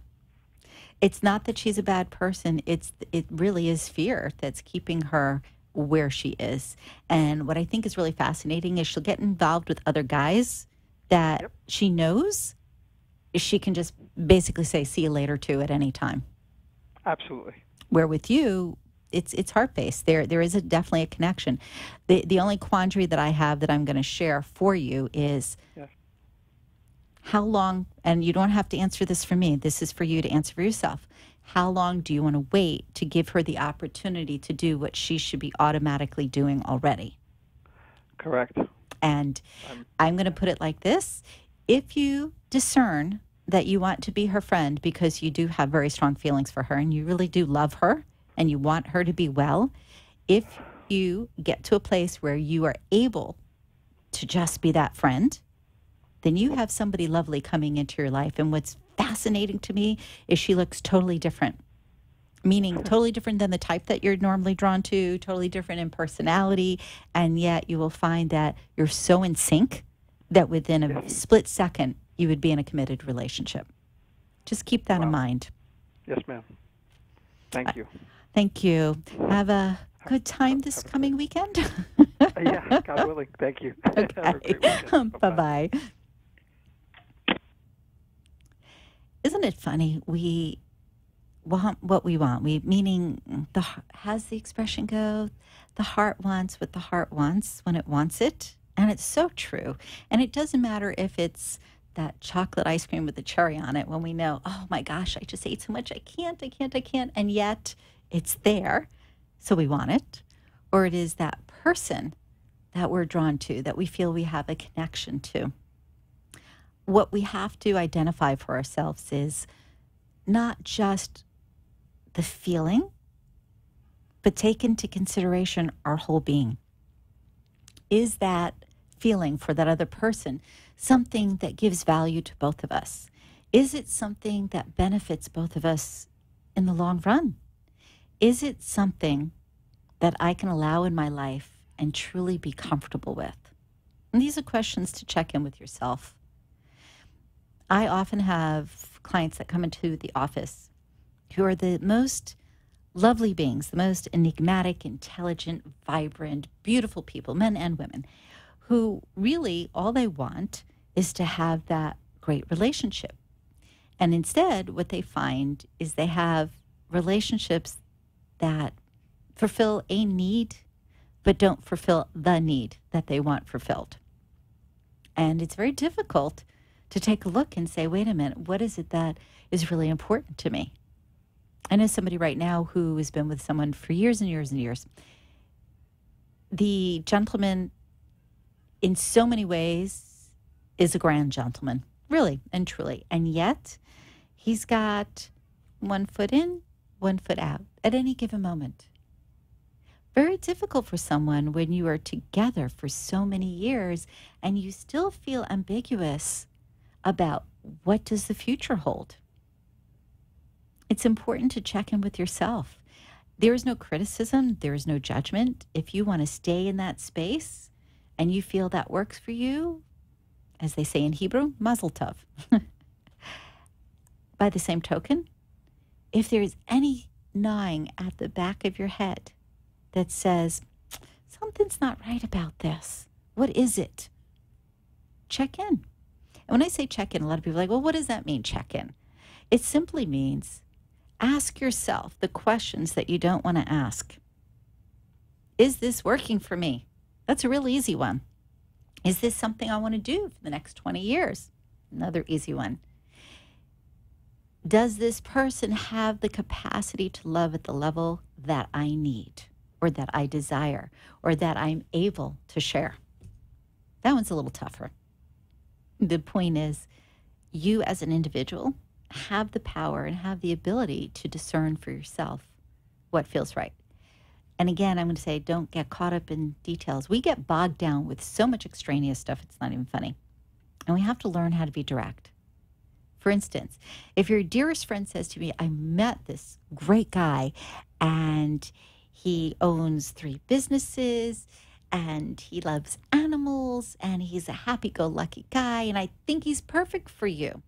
[SPEAKER 19] It's not that she's a bad person. It really is fear that's keeping her where she is. And what I think is really fascinating is she'll get involved with other guys that she knows she can just basically say, see you later to at any time.
[SPEAKER 20] Absolutely.
[SPEAKER 19] Where with you, it's heart-based. There is definitely a connection. The only quandary that I have that I'm going to share for you is how long, and you don't have to answer this for me, this is for you to answer for yourself. How long do you want to wait to give her the opportunity to do what she should be automatically doing already?
[SPEAKER 20] Correct.
[SPEAKER 19] And I'm going to put it like this. If you discern that you want to be her friend because you do have very strong feelings for her and you really do love her, and you want her to be well, if you get to a place where you are able to just be that friend, then you have somebody lovely coming into your life. And what's fascinating to me is she looks totally different, meaning totally different than the type that you're normally drawn to, totally different in personality, and yet you will find that you're so in sync that within a split second, you would be in a committed relationship. Just keep that in mind.
[SPEAKER 20] Yes, ma'am. Thank you.
[SPEAKER 19] Thank you. Have a good time this coming weekend.
[SPEAKER 20] Yeah, God willing. Thank you.
[SPEAKER 19] Okay.
[SPEAKER 20] Have a great weekend.
[SPEAKER 19] Bye-bye. Isn't it funny? We want what we want. Meaning, how's the expression go? The heart wants what the heart wants when it wants it. And it's so true. And it doesn't matter if it's that chocolate ice cream with the cherry on it when we know, oh my gosh, I just ate so much. I can't. And yet it's there, so we want it. Or it is that person that we're drawn to, that we feel we have a connection to. What we have to identify for ourselves is not just the feeling, but take into consideration our whole being. Is that feeling for that other person something that gives value to both of us? Is it something that benefits both of us in the long run? Is it something that I can allow in my life and truly be comfortable with? And these are questions to check in with yourself. I often have clients that come into the office who are the most lovely beings, the most enigmatic, intelligent, vibrant, beautiful people, men and women, who really all they want is to have that great relationship. And instead, what they find is they have relationships that fulfill a need, but don't fulfill the need that they want fulfilled. And it's very difficult to take a look and say, wait a minute, what is it that is really important to me? I know somebody right now who has been with someone for years and years and years. The gentleman, in so many ways, is a grand gentleman, really and truly. And yet, he's got one foot in, one foot out at any given moment. Very difficult for someone when you are together for so many years and you still feel ambiguous about what does the future hold. It's important to check in with yourself. There is no criticism. There is no judgment. If you want to stay in that space and you feel that works for you, as they say in Hebrew, mazel tov. By the same token, if there is any gnawing at the back of your head that says, something's not right about this, what is it? Check in. And when I say check in, a lot of people are like, well, what does that mean, check in? It simply means ask yourself the questions that you don't want to ask. Is this working for me? That's a real easy one. Is this something I want to do for the next 20 years? Another easy one. Does this person have the capacity to love at the level that I need or that I desire or that I'm able to share? That one's a little tougher. The point is, you as an individual have the power and have the ability to discern for yourself what feels right. And again, I'm going to say, don't get caught up in details. We get bogged down with so much extraneous stuff, it's not even funny. And we have to learn how to be direct. For instance, if your dearest friend says to me, I met this great guy and he owns 3 businesses and he loves animals and he's a happy-go-lucky guy and I think he's perfect for you.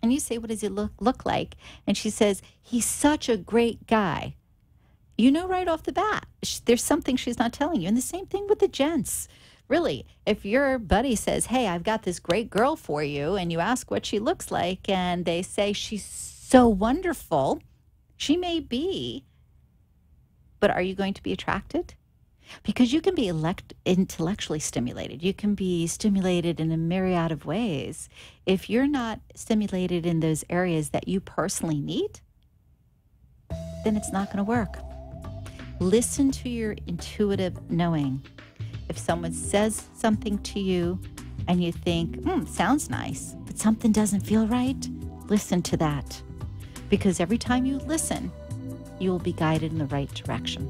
[SPEAKER 19] And you say, what does he look like? And she says, he's such a great guy. You know right off the bat, there's something she's not telling you. And the same thing with the gents. Really, if your buddy says, hey, I've got this great girl for you, and you ask what she looks like, and they say she's so wonderful, she may be, but are you going to be attracted? Because you can be intellectually stimulated. You can be stimulated in a myriad of ways. If you're not stimulated in those areas that you personally need, then it's not going to work. Listen to your intuitive knowing. If someone says something to you and you think, sounds nice, but something doesn't feel right, listen to that. Because every time you listen, you will be guided in the right direction.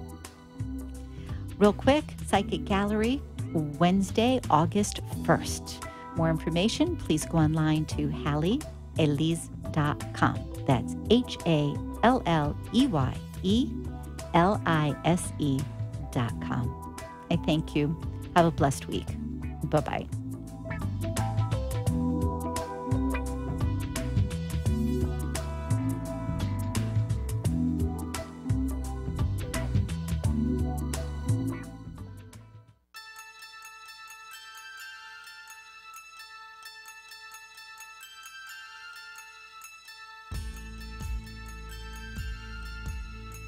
[SPEAKER 19] Real quick, Psychic Gallery, Wednesday, August 1st. More information, please go online to HalleyElise.com. That's HalleyElise.com. I thank you. Have a blessed week. Bye-bye.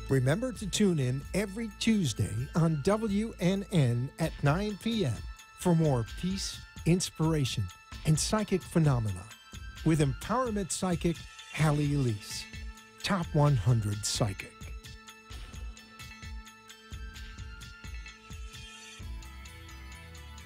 [SPEAKER 7] Remember to tune in every Tuesday on WNN at 9 p.m. for more peace, inspiration, and psychic phenomena with empowerment psychic Hallie Elise, Top 100 Psychic.